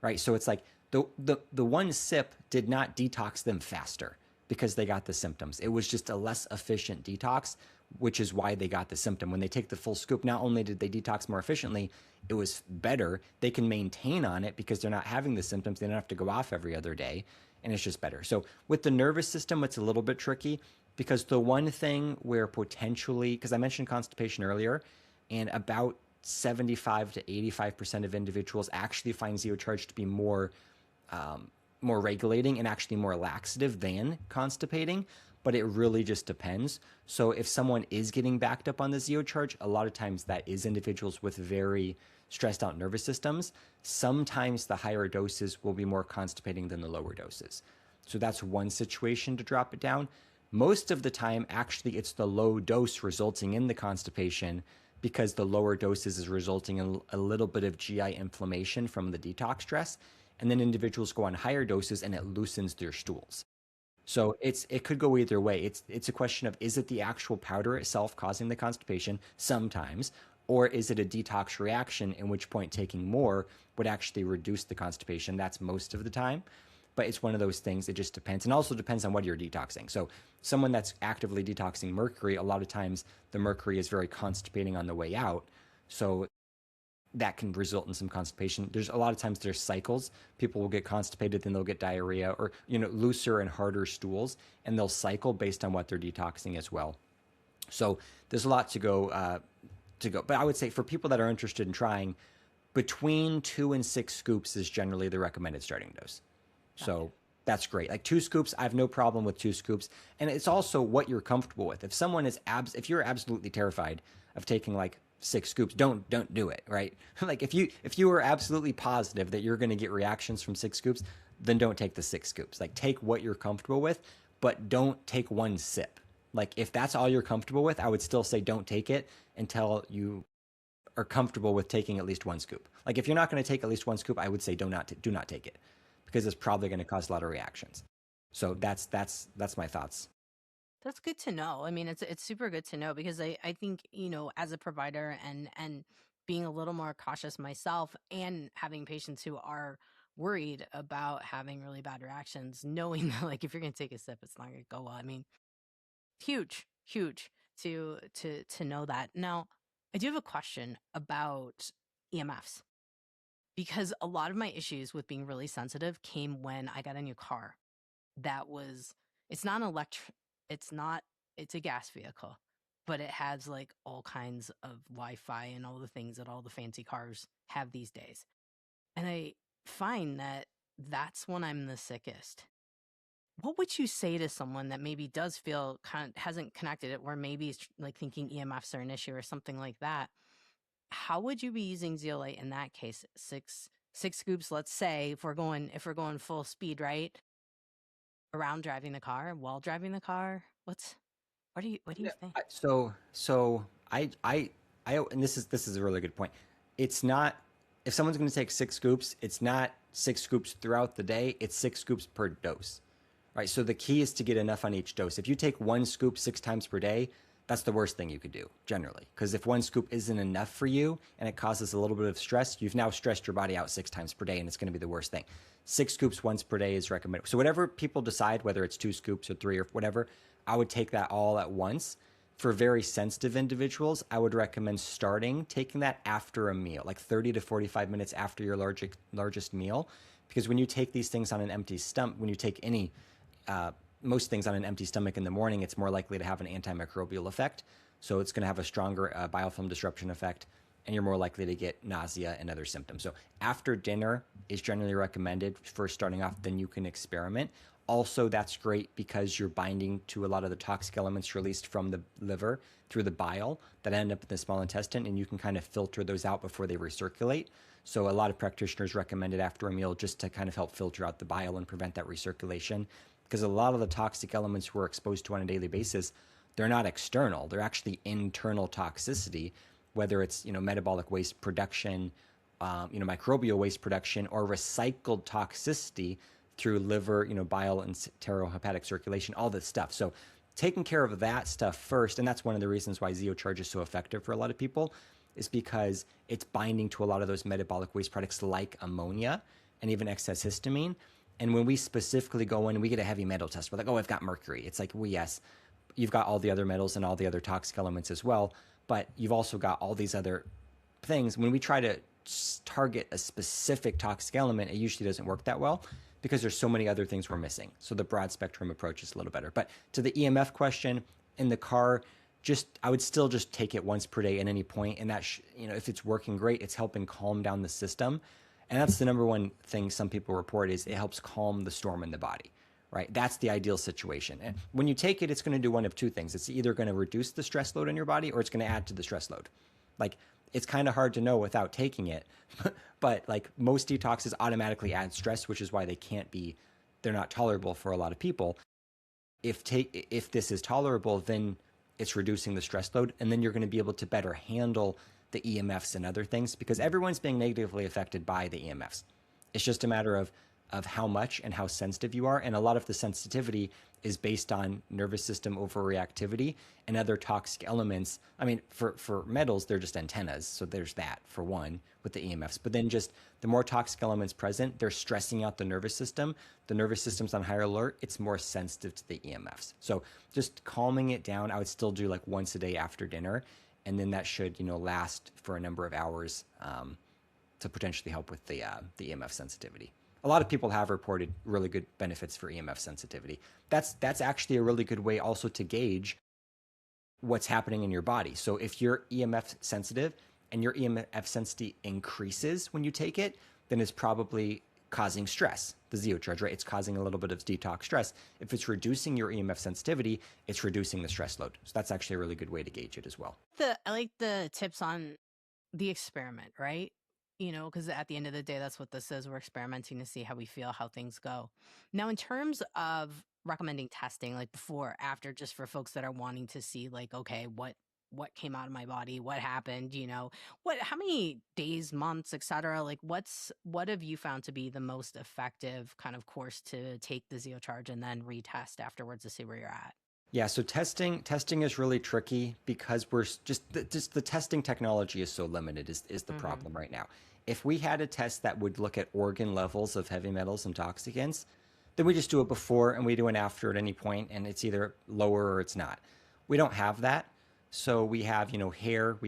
B: Right? So it's like the 1 sip did not detox them faster because they got the symptoms. It was just a less efficient detox, which is why they got the symptom. When they take the full scoop, not only did they detox more efficiently, it was better. They can maintain on it because they're not having the symptoms. They don't have to go off every other day, and it's just better. So with the nervous system, it's a little bit tricky, because the one thing where potentially, because I mentioned constipation earlier, and about 75 to 85% of individuals actually find Zeocharge to be more regulating and actually more laxative than constipating, but it really just depends. So if someone is getting backed up on the Zeocharge, a lot of times that is individuals with very stressed out nervous systems. Sometimes the higher doses will be more constipating than the lower doses. So that's one situation to drop it down. Most of the time, actually, it's the low dose resulting in the constipation, because the lower doses is resulting in a little bit of GI inflammation from the detox stress. And then individuals go on higher doses and it loosens their stools. So it could go either way. It's a question of, is it the actual powder itself causing the constipation sometimes, or is it a detox reaction, in which point taking more would actually reduce the constipation? That's most of the time. But it's one of those things, it just depends. And also depends on what you're detoxing. So someone that's actively detoxing mercury, a lot of times the mercury is very constipating on the way out. So that can result in some constipation. There's a lot of times there's cycles. People will get constipated, then they'll get diarrhea or, looser and harder stools, and they'll cycle based on what they're detoxing as well. So there's a lot to go. But I would say for people that are interested in trying, between 2 and 6 scoops is generally the recommended starting dose. So that's great. Like 2 scoops, I have no problem with 2 scoops. And it's also what you're comfortable with. If you're absolutely terrified of taking like 6 scoops, don't do it, right? Like if you are absolutely positive that you're going to get reactions from 6 scoops, then don't take the 6 scoops. Like take what you're comfortable with, but don't take 1 sip. Like if that's all you're comfortable with, I would still say don't take it until you are comfortable with taking at least 1 scoop. Like if you're not going to take at least 1 scoop, I would say do not take it, because it's probably going to cause a lot of reactions. So that's my thoughts.
A: That's good to know. I mean, it's super good to know, because I think, as a provider and being a little more cautious myself and having patients who are worried about having really bad reactions, knowing that like if you're going to take a sip, it's not going to go well. I mean, huge to know that. Now, I do have a question about EMFs, because a lot of my issues with being really sensitive came when I got a new car. It's not it's a gas vehicle, but it has like all kinds of Wi-Fi and all the things that all the fancy cars have these days. And I find that that's when I'm the sickest. What would you say to someone that maybe does feel hasn't connected it, or maybe is like thinking EMFs are an issue or something like that? How would you be using zeolite in that case? Six scoops, let's say, if we're going full speed, right? Around driving the car, while driving the car. What do you
B: Yeah.
A: think?
B: And this is a really good point. It's not, if someone's going to take 6 scoops, it's not 6 scoops throughout the day. It's 6 scoops per dose, right? So the key is to get enough on each dose. If you take 1 scoop 6 times per day, that's the worst thing you could do generally. Because if 1 scoop isn't enough for you and it causes a little bit of stress, you've now stressed your body out 6 times per day, and it's going to be the worst thing. 6 scoops once per day is recommended. So whatever people decide, whether it's 2 scoops or 3 or whatever, I would take that all at once. For very sensitive individuals, I would recommend taking that after a meal, like 30 to 45 minutes after your largest meal. Because when you take these things on an empty stomach, when you take most things on an empty stomach in the morning, it's more likely to have an antimicrobial effect. So it's going to have a stronger biofilm disruption effect, and you're more likely to get nausea and other symptoms. So after dinner is generally recommended for starting off, then you can experiment. Also, that's great because you're binding to a lot of the toxic elements released from the liver through the bile that end up in the small intestine, and you can kind of filter those out before they recirculate. So a lot of practitioners recommend it after a meal just to kind of help filter out the bile and prevent that recirculation. Because a lot of the toxic elements we're exposed to on a daily basis, they're not external. They're actually internal toxicity, whether it's metabolic waste production, microbial waste production, or recycled toxicity through liver, bile and enterohepatic circulation, all this stuff. So taking care of that stuff first, and that's one of the reasons why ZeoCharge is so effective for a lot of people, is because it's binding to a lot of those metabolic waste products like ammonia and even excess histamine. And when we specifically go in and we get a heavy metal test, we're like, oh, I've got mercury. It's like, well, yes, you've got all the other metals and all the other toxic elements as well, but you've also got all these other things. When we try to target a specific toxic element, it usually doesn't work that well because there's so many other things we're missing. So the broad spectrum approach is a little better. But to the EMF question, in the car, I would still just take it once per day at any point. And that, if it's working great, it's helping calm down the system. And that's the number one thing some people report is it helps calm the storm in the body, right? That's the ideal situation. And when you take it, it's going to do one of 2 things. It's either going to reduce the stress load in your body or it's going to add to the stress load. Like, it's kind of hard to know without taking it, but like most detoxes automatically add stress, which is why they're not tolerable for a lot of people. If this is tolerable, then it's reducing the stress load, and then you're going to be able to better handle the EMFs and other things, because everyone's being negatively affected by the EMFs. It's just a matter of how much and how sensitive you are. And a lot of the sensitivity is based on nervous system overreactivity and other toxic elements. I mean, for metals, they're just antennas. So there's that for one with the EMFs. But then just the more toxic elements present, they're stressing out the nervous system. The nervous system's on higher alert. It's more sensitive to the EMFs. So just calming it down, I would still do like once a day after dinner. And then that should, last for a number of hours. to potentially help with the EMF sensitivity. A lot of people have reported really good benefits for EMF sensitivity. That's actually a really good way also to gauge what's happening in your body. So if you're EMF sensitive and your EMF sensitivity increases when you take it, then it's probably causing stress, the zeocharge, right? It's causing a little bit of detox stress. If it's reducing your EMF sensitivity, it's reducing the stress load. So that's actually a really good way to gauge it as well.
A: I like the tips on the experiment, right? Because at the end of the day, that's what this is. We're experimenting to see how we feel, how things go. Now, in terms of recommending testing, like before, after, just for folks that are wanting to see, like, okay, what came out of my body, what happened, how many days, months, etc. Like, what have you found to be the most effective kind of course to take the zeocharge and then retest afterwards to see where you're at?
B: Yeah, so testing is really tricky because we're just the testing technology is so limited is the problem right now. If we had a test that would look at organ levels of heavy metals and toxicants, then we just do it before and we do an after at any point, and it's either lower or it's not. We don't have that. So we have, hair,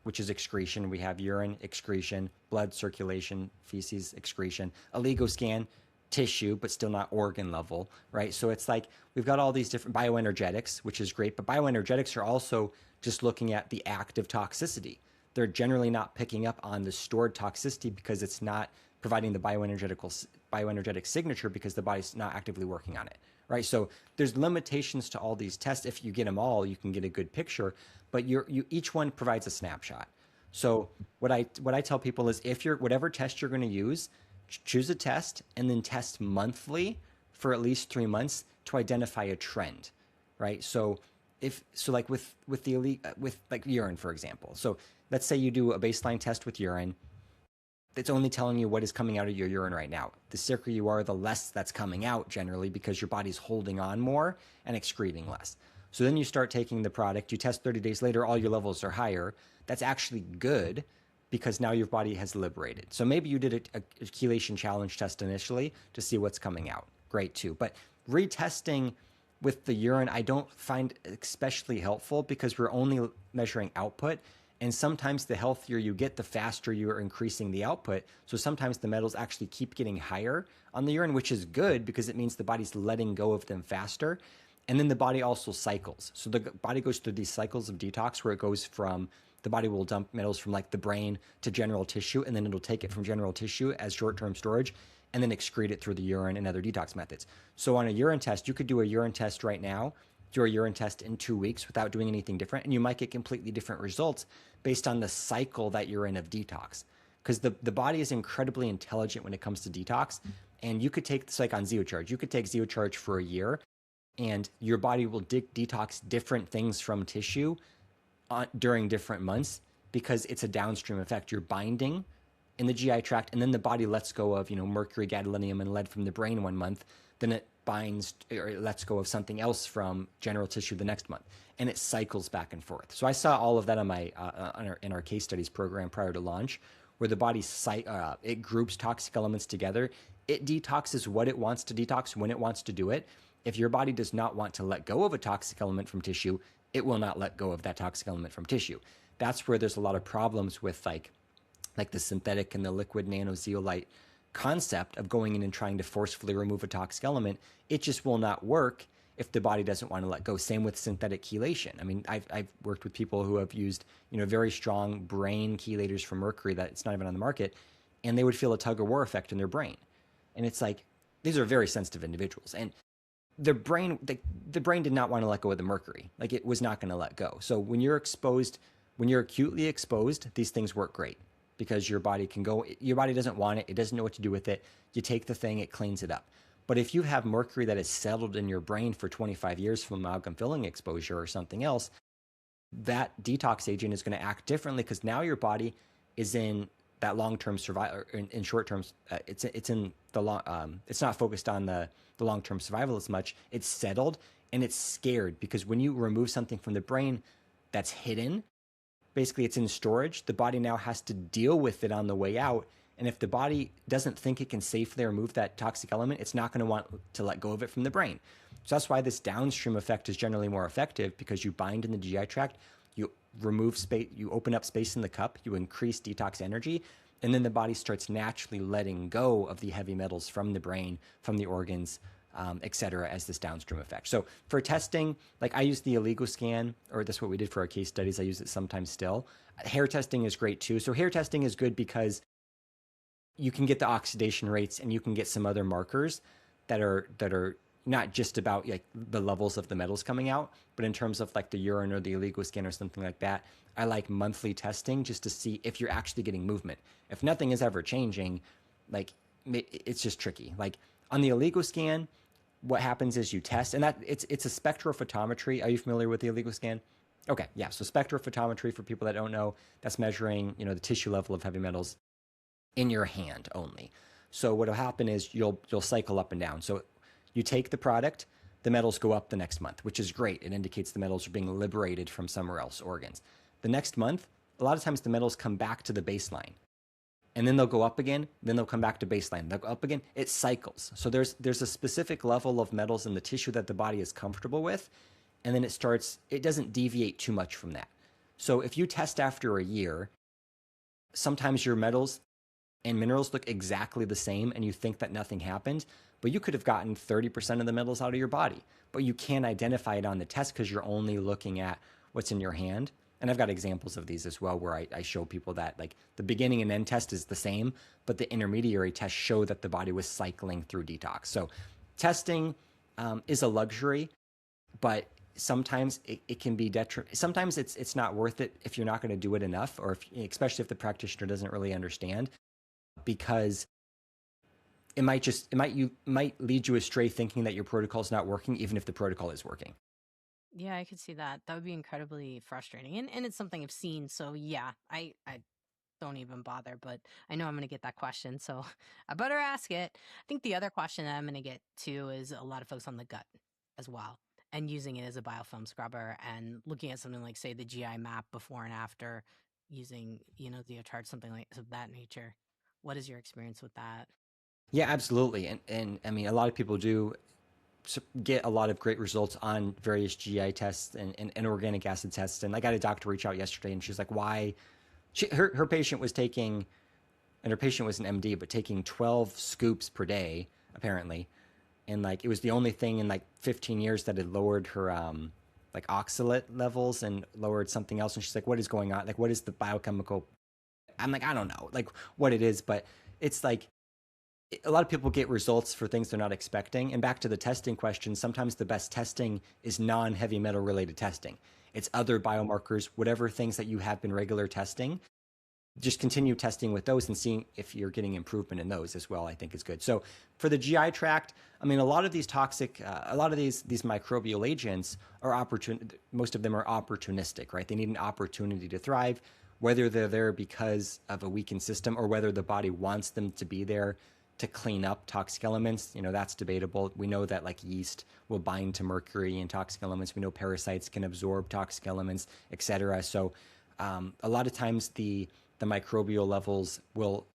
B: which is excretion, we have urine excretion, blood circulation, feces excretion, a LIGO scan, tissue, but still not organ level, right? So it's like we've got all these different bioenergetics, which is great, but bioenergetics are also just looking at the active toxicity. They're generally not picking up on the stored toxicity because it's not providing the bioenergetic signature because the body's not actively working on it, right? So there's limitations to all these tests. If you get them all, you can get a good picture, but each one provides a snapshot. So what I tell people is whatever test you're going to use, choose a test and then test monthly for at least 3 months to identify a trend, right? So like with like urine, for example. So let's say you do a baseline test with urine. It's only telling you what is coming out of your urine right now. The sicker you are, the less that's coming out generally because your body's holding on more and excreting less. So then you start taking the product, you test 30 days later, all your levels are higher. That's actually good because now your body has liberated. So maybe you did a chelation challenge test initially to see what's coming out. Great too. But retesting with the urine, I don't find especially helpful because we're only measuring output. And sometimes the healthier you get, the faster you're increasing the output. So sometimes the metals actually keep getting higher on the urine, which is good because it means the body's letting go of them faster. And then the body also cycles. So the body goes through these cycles of detox where it goes from the body will dump metals from like the brain to general tissue, and then it'll take it from general tissue as short-term storage and then excrete it through the urine and other detox methods. So on a urine test, you could do a urine test right now, do a urine test in 2 weeks without doing anything different, and you might get completely different results based on the cycle that you're in of detox. Because the body is incredibly intelligent when it comes to detox, and you could take this like on zeocharge. You could take zeocharge for a year, and your body will detox different things from tissue during different months because it's a downstream effect. You're binding in the GI tract, and then the body lets go of mercury, gadolinium, and lead from the brain 1 month. Then it binds or it lets go of something else from general tissue the next month, and it cycles back and forth. So I saw all of that on my in our case studies program prior to launch, where the body it groups toxic elements together. It detoxes what it wants to detox when it wants to do it. If your body does not want to let go of a toxic element from tissue, it will not let go of that toxic element from tissue. That's where there's a lot of problems with like the synthetic and the liquid nano zeolite concept of going in and trying to forcefully remove a toxic element. It just will not work if the body doesn't want to let go. Same with synthetic chelation. I mean, I've worked with people who have used very strong brain chelators for mercury that it's not even on the market, and they would feel a tug of war effect in their brain. And it's like, these are very sensitive individuals, and the brain did not want to let go of the mercury. Like, it was not going to let go. So when you're acutely exposed, these things work great because your body doesn't want it. It doesn't know what to do with it. You take the thing, it cleans it up. But if you have mercury that is settled in your brain for 25 years from amalgam filling exposure or something else, that detox agent is going to act differently because now your body is in that long-term survival. In short terms, it's in the long. It's not focused on the long-term survival as much. It's settled and it's scared because when you remove something from the brain that's hidden, basically it's in storage. The body now has to deal with it on the way out. And if the body doesn't think it can safely remove that toxic element, it's not going to want to let go of it from the brain. So that's why this downstream effect is generally more effective, because you bind in the GI tract, you remove space, you open up space in the cup, you increase detox energy, And then the body starts naturally letting go of the heavy metals from the brain, from the organs, et cetera, as this downstream effect. So for testing, like I use the illegal scan, or that's what we did for our case studies. I use it sometimes still. Hair testing is great too. So hair testing is good because you can get the oxidation rates and you can get some other markers that are not just about like the levels of the metals coming out, but in terms of like the urine or the illegal scan or something like that. I like monthly testing just to see if you're actually getting movement. If nothing is ever changing, like it's just tricky. Like on the illegal scan, what happens is you test, and that it's a spectrophotometry. Are you familiar with the illegal scan? Okay, yeah. So spectrophotometry, for people that don't know, that's measuring, the tissue level of heavy metals in your hand only. So what'll happen is you'll cycle up and down. So you take the product, the metals go up the next month, which is great. It indicates the metals are being liberated from somewhere else, organs. The next month, a lot of times the metals come back to the baseline. And then they'll go up again, then they'll come back to baseline. They'll go up again. It cycles. So there's a specific level of metals in the tissue that the body is comfortable with, and then it doesn't deviate too much from that. So if you test after a year, sometimes your metals and minerals look exactly the same and you think that nothing happened, but you could have gotten 30% of the metals out of your body, but you can't identify it on the test because you're only looking at what's in your hand. And I've got examples of these as well, where I show people that like the beginning and end test is the same, but the intermediary tests show that the body was cycling through detox. So testing is a luxury, but sometimes it can be sometimes it's not worth it if you're not going to do it enough, or especially if the practitioner doesn't really understand, because it might lead you astray thinking that your protocol is not working, even if the protocol is working.
A: Yeah, I could see that. That would be incredibly frustrating. And it's something I've seen. So yeah, I don't even bother, but I know I'm going to get that question. So I better ask it. I think the other question that I'm going to get to is a lot of folks on the gut as well, and using it as a biofilm scrubber and looking at something like, say, the GI map before and after using, the chart, something like of that nature. What is your experience with that?
B: Yeah, absolutely. And I mean, a lot of people do get a lot of great results on various GI tests and organic acid tests. And I got a doctor reach out yesterday, and she's like, why? Her patient was taking, and her patient was an MD, but taking 12 scoops per day, apparently. And like, it was the only thing in like 15 years that had lowered her like oxalate levels and lowered something else. And she's like, what is going on? Like, what is the biochemical? I'm like, I don't know, like what it is, but it's like, a lot of people get results for things they're not expecting. And back to the testing question, sometimes the best testing is non-heavy metal related testing. It's other biomarkers, whatever things that you have been regular testing. Just continue testing with those and seeing if you're getting improvement in those as well, I think is good. So for the GI tract, I mean, a lot of these microbial agents are most of them are opportunistic, right? They need an opportunity to thrive, whether they're there because of a weakened system or whether the body wants them to be there to clean up toxic elements. That's debatable. We know that like yeast will bind to mercury and toxic elements. We know parasites can absorb toxic elements, et cetera. So a lot of times the microbial levels will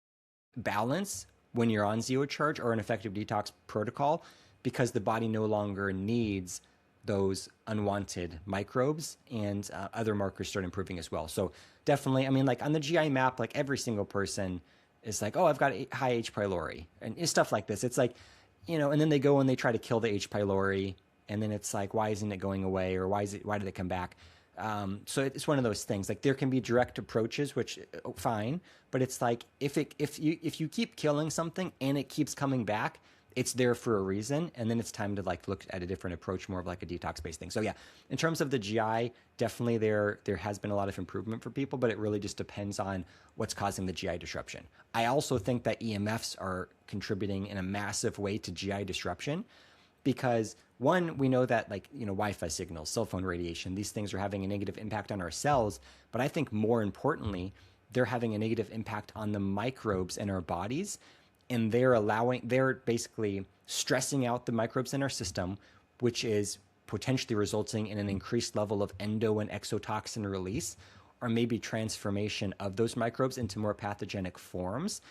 B: balance when you're on ZeoCharge or an effective detox protocol, because the body no longer needs those unwanted microbes, and other markers start improving as well. So definitely, I mean, like on the GI map, like every single person is like, oh, I've got high H. pylori and stuff like this. It's like, and then they go and they try to kill the H. pylori, and then it's like, why isn't it going away, or why did it come back? So it's one of those things. Like there can be direct approaches, which fine, but it's like if you keep killing something and it keeps coming back, it's there for a reason, and then it's time to like look at a different approach, more of like a detox based thing. So yeah, in terms of the GI, definitely there has been a lot of improvement for people, but it really just depends on what's causing the GI disruption. I also think that EMFs are contributing in a massive way to GI disruption, because one, we know that like, Wi-Fi signals, cell phone radiation, these things are having a negative impact on our cells, but I think more importantly, they're having a negative impact on the microbes in our bodies. And they're basically stressing out the microbes in our system, which is potentially resulting in an increased level of endo and exotoxin release, or maybe transformation of those microbes into more pathogenic forms.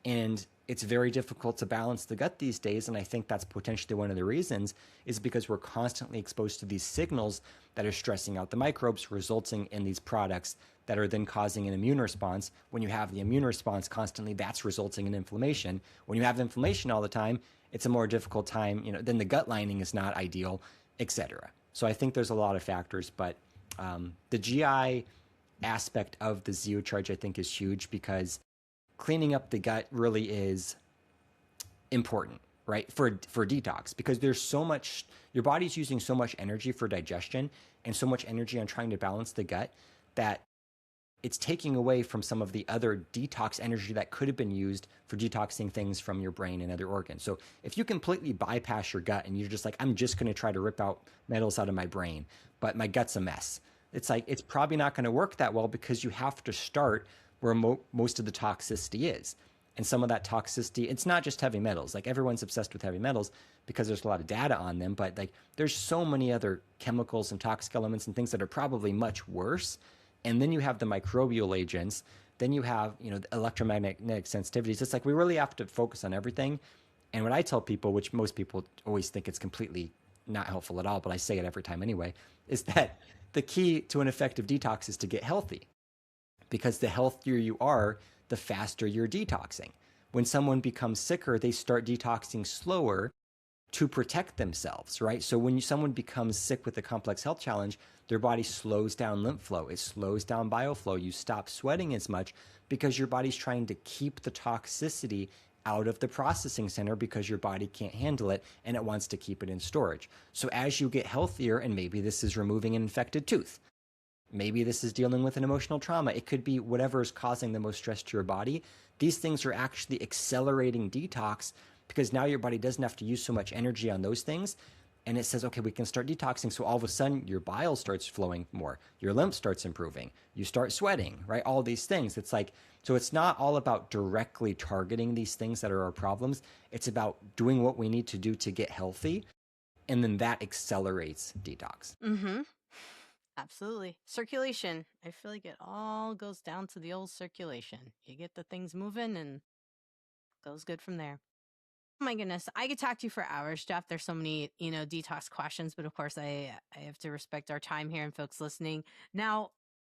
B: And it's very difficult to balance the gut these days. And I think that's potentially one of the reasons, is because we're constantly exposed to these signals that are stressing out the microbes, resulting in these products that are then causing an immune response. When you have the immune response constantly, that's resulting in inflammation. When you have inflammation all the time, it's a more difficult time, then the gut lining is not ideal, etc. So I think there's a lot of factors, but the GI aspect of the Zeocharge, I think, is huge, because cleaning up the gut really is important, right? For detox, because there's so much, your body's using so much energy for digestion and so much energy on trying to balance the gut, that it's taking away from some of the other detox energy that could have been used for detoxing things from your brain and other organs. So if you completely bypass your gut and you're just like, I'm just going to try to rip out metals out of my brain, but my gut's a mess, it's like, it's probably not going to work that well, because you have to start where most of the toxicity is. And some of that toxicity, it's not just heavy metals. Like, everyone's obsessed with heavy metals because there's a lot of data on them, but like, there's so many other chemicals and toxic elements and things that are probably much worse. And then you have the microbial agents, then you have, the electromagnetic sensitivities. It's like, we really have to focus on everything. And what I tell people, which most people always think it's completely not helpful at all, but I say it every time anyway, is that the key to an effective detox is to get healthy. Because the healthier you are, the faster you're detoxing. When someone becomes sicker, they start detoxing slower to protect themselves, right? So when someone becomes sick with a complex health challenge, their body slows down lymph flow. It slows down bioflow. You stop sweating as much because your body's trying to keep the toxicity out of the processing center, because your body can't handle it and it wants to keep it in storage. So as you get healthier, and maybe this is removing an infected tooth, maybe this is dealing with an emotional trauma, it could be whatever is causing the most stress to your body, these things are actually accelerating detox, because now your body doesn't have to use so much energy on those things. And it says, okay, we can start detoxing. So all of a sudden your bile starts flowing more, your lymph starts improving, you start sweating, right? All these things. It's like, so it's not all about directly targeting these things that are our problems. It's about doing what we need to do to get healthy. And then that accelerates detox.
A: Mm-hmm. Absolutely. Circulation. I feel like it all goes down to the old circulation. You get the things moving and goes good from there. Oh my goodness. I could talk to you for hours, Jeff. There's so many, detox questions, but of course I have to respect our time here and folks listening. Now,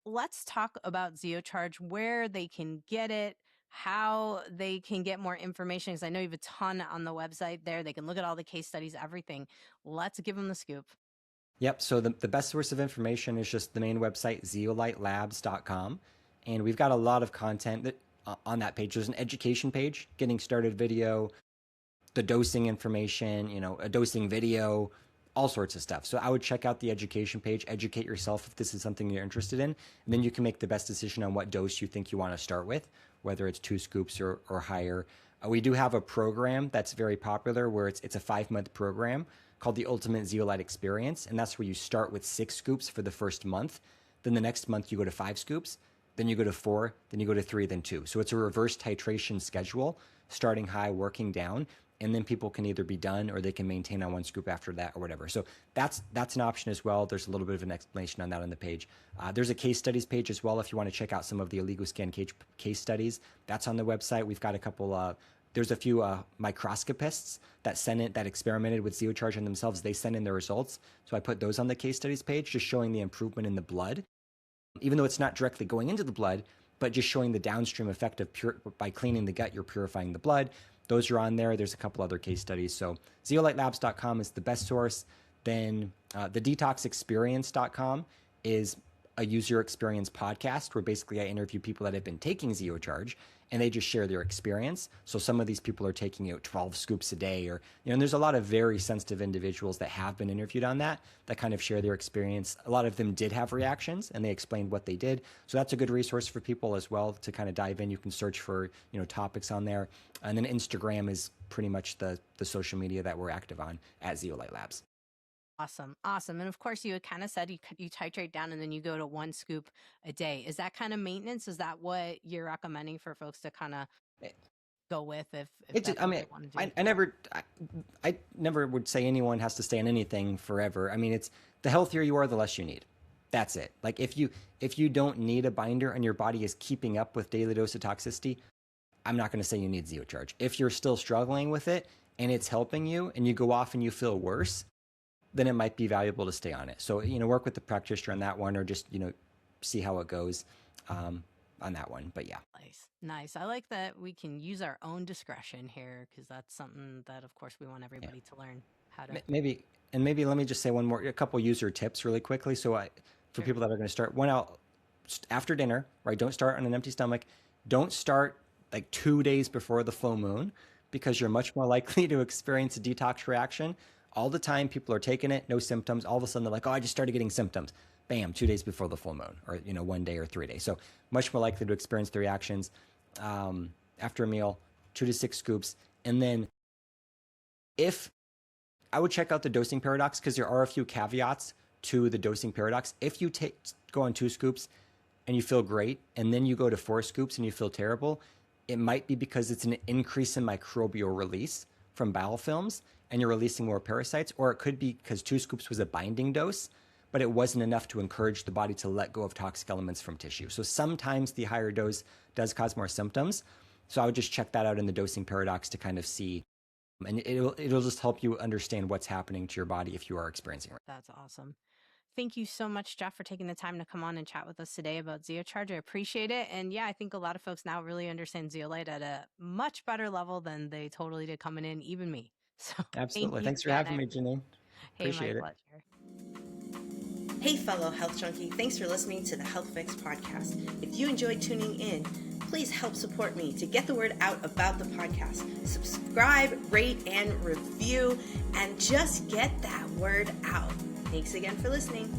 A: let's talk about Zeocharge, where they can get it, how they can get more information. Because I know you have a ton on the website there. They can look at all the case studies, everything. Let's give them the scoop.
B: Yep. So the best source of information is just the main website, zeolitelabs.com. And we've got a lot of content that on that page. There's an education page, getting started video, the dosing information, a dosing video, all sorts of stuff. So I would check out the education page, educate yourself if this is something you're interested in, and then you can make the best decision on what dose you think you want to start with, whether it's 2 scoops or higher. We do have a program that's very popular where it's a 5-month program called the Ultimate Zeolite Experience, and that's where you start with 6 scoops for the first month. Then the next month you go to 5 scoops, then you go to 4, then you go to 3, then 2. So it's a reverse titration schedule, starting high, working down, and then people can either be done or they can maintain on 1 scoop after that or whatever. So that's an option as well. There's a little bit of an explanation on that on the page. There's a case studies page as well if you want to check out some of the illegal scan case studies. That's on the website. We've got a couple. There's a few microscopists that experimented with Zeocharge on themselves. They sent in their results. So I put those on the case studies page, just showing the improvement in the blood, even though it's not directly going into the blood, but just showing the downstream effect of by cleaning the gut, you're purifying the blood. Those are on there. There's a couple other case studies. So zeolitelabs.com is the best source. Then the detoxexperience.com is a user experience podcast where basically I interview people that have been taking Zeocharge and they just share their experience. So some of these people are taking 12 scoops a day, or and there's a lot of very sensitive individuals that have been interviewed on that kind of share their experience. A lot of them did have reactions and they explained what they did. So that's a good resource for people as well to kind of dive in. You can search for topics on there. And then Instagram is pretty much the social media that we're active on at Zeolite Labs.
A: Awesome. Awesome. And of course, you had kind of said you titrate down and then you go to 1 scoop a day. Is that kind of maintenance? Is that what you're recommending for folks to kind of go with if
B: It's,
A: that's
B: I
A: what
B: mean,
A: they want to do?
B: I never would say anyone has to stay on anything forever. I mean, it's the healthier you are, the less you need. That's it. Like if you don't need a binder and your body is keeping up with daily dose of toxicity, I'm not going to say you need Zeocharge. If you're still struggling with it and it's helping you and you go off and you feel worse, then it might be valuable to stay on it. So, work with the practitioner on that one, or just, see how it goes on that one. But yeah.
A: Nice. I like that we can use our own discretion here, because that's something that, of course, we want everybody to learn how to.
B: Maybe let me just say a couple user tips really quickly. So for people that are going to start, one out after dinner, right? Don't start on an empty stomach. Don't start like 2 days before the full moon, because you're much more likely to experience a detox reaction. All the time, people are taking it, no symptoms. All of a sudden, they're like, oh, I just started getting symptoms. Bam, 2 days before the full moon, or 1 day or 3 days. So much more likely to experience the reactions after a meal, 2 to 6 scoops. And then if I would check out the dosing paradox, because there are a few caveats to the dosing paradox. If you go on 2 scoops and you feel great, and then you go to 4 scoops and you feel terrible, it might be because it's an increase in microbial release from biofilms and you're releasing more parasites, or it could be because 2 scoops was a binding dose, but it wasn't enough to encourage the body to let go of toxic elements from tissue. So sometimes the higher dose does cause more symptoms. So I would just check that out in the dosing paradox to kind of see, and it'll just help you understand what's happening to your body if you are experiencing it.
A: That's awesome. Thank you so much, Jeff, for taking the time to come on and chat with us today about Zeocharge. I appreciate it. And yeah, I think a lot of folks now really understand Zeolite at a much better level than they totally did coming in, even me. So
B: Absolutely.
A: Thanks
B: for having me, Jannine.
A: Hey,
B: Appreciate
A: my
B: it.
A: pleasure. Hey, fellow health junkie. Thanks for listening to the Health Fix podcast. If you enjoyed tuning in, please help support me to get the word out about the podcast. Subscribe, rate, and review, and just get that word out. Thanks again for listening.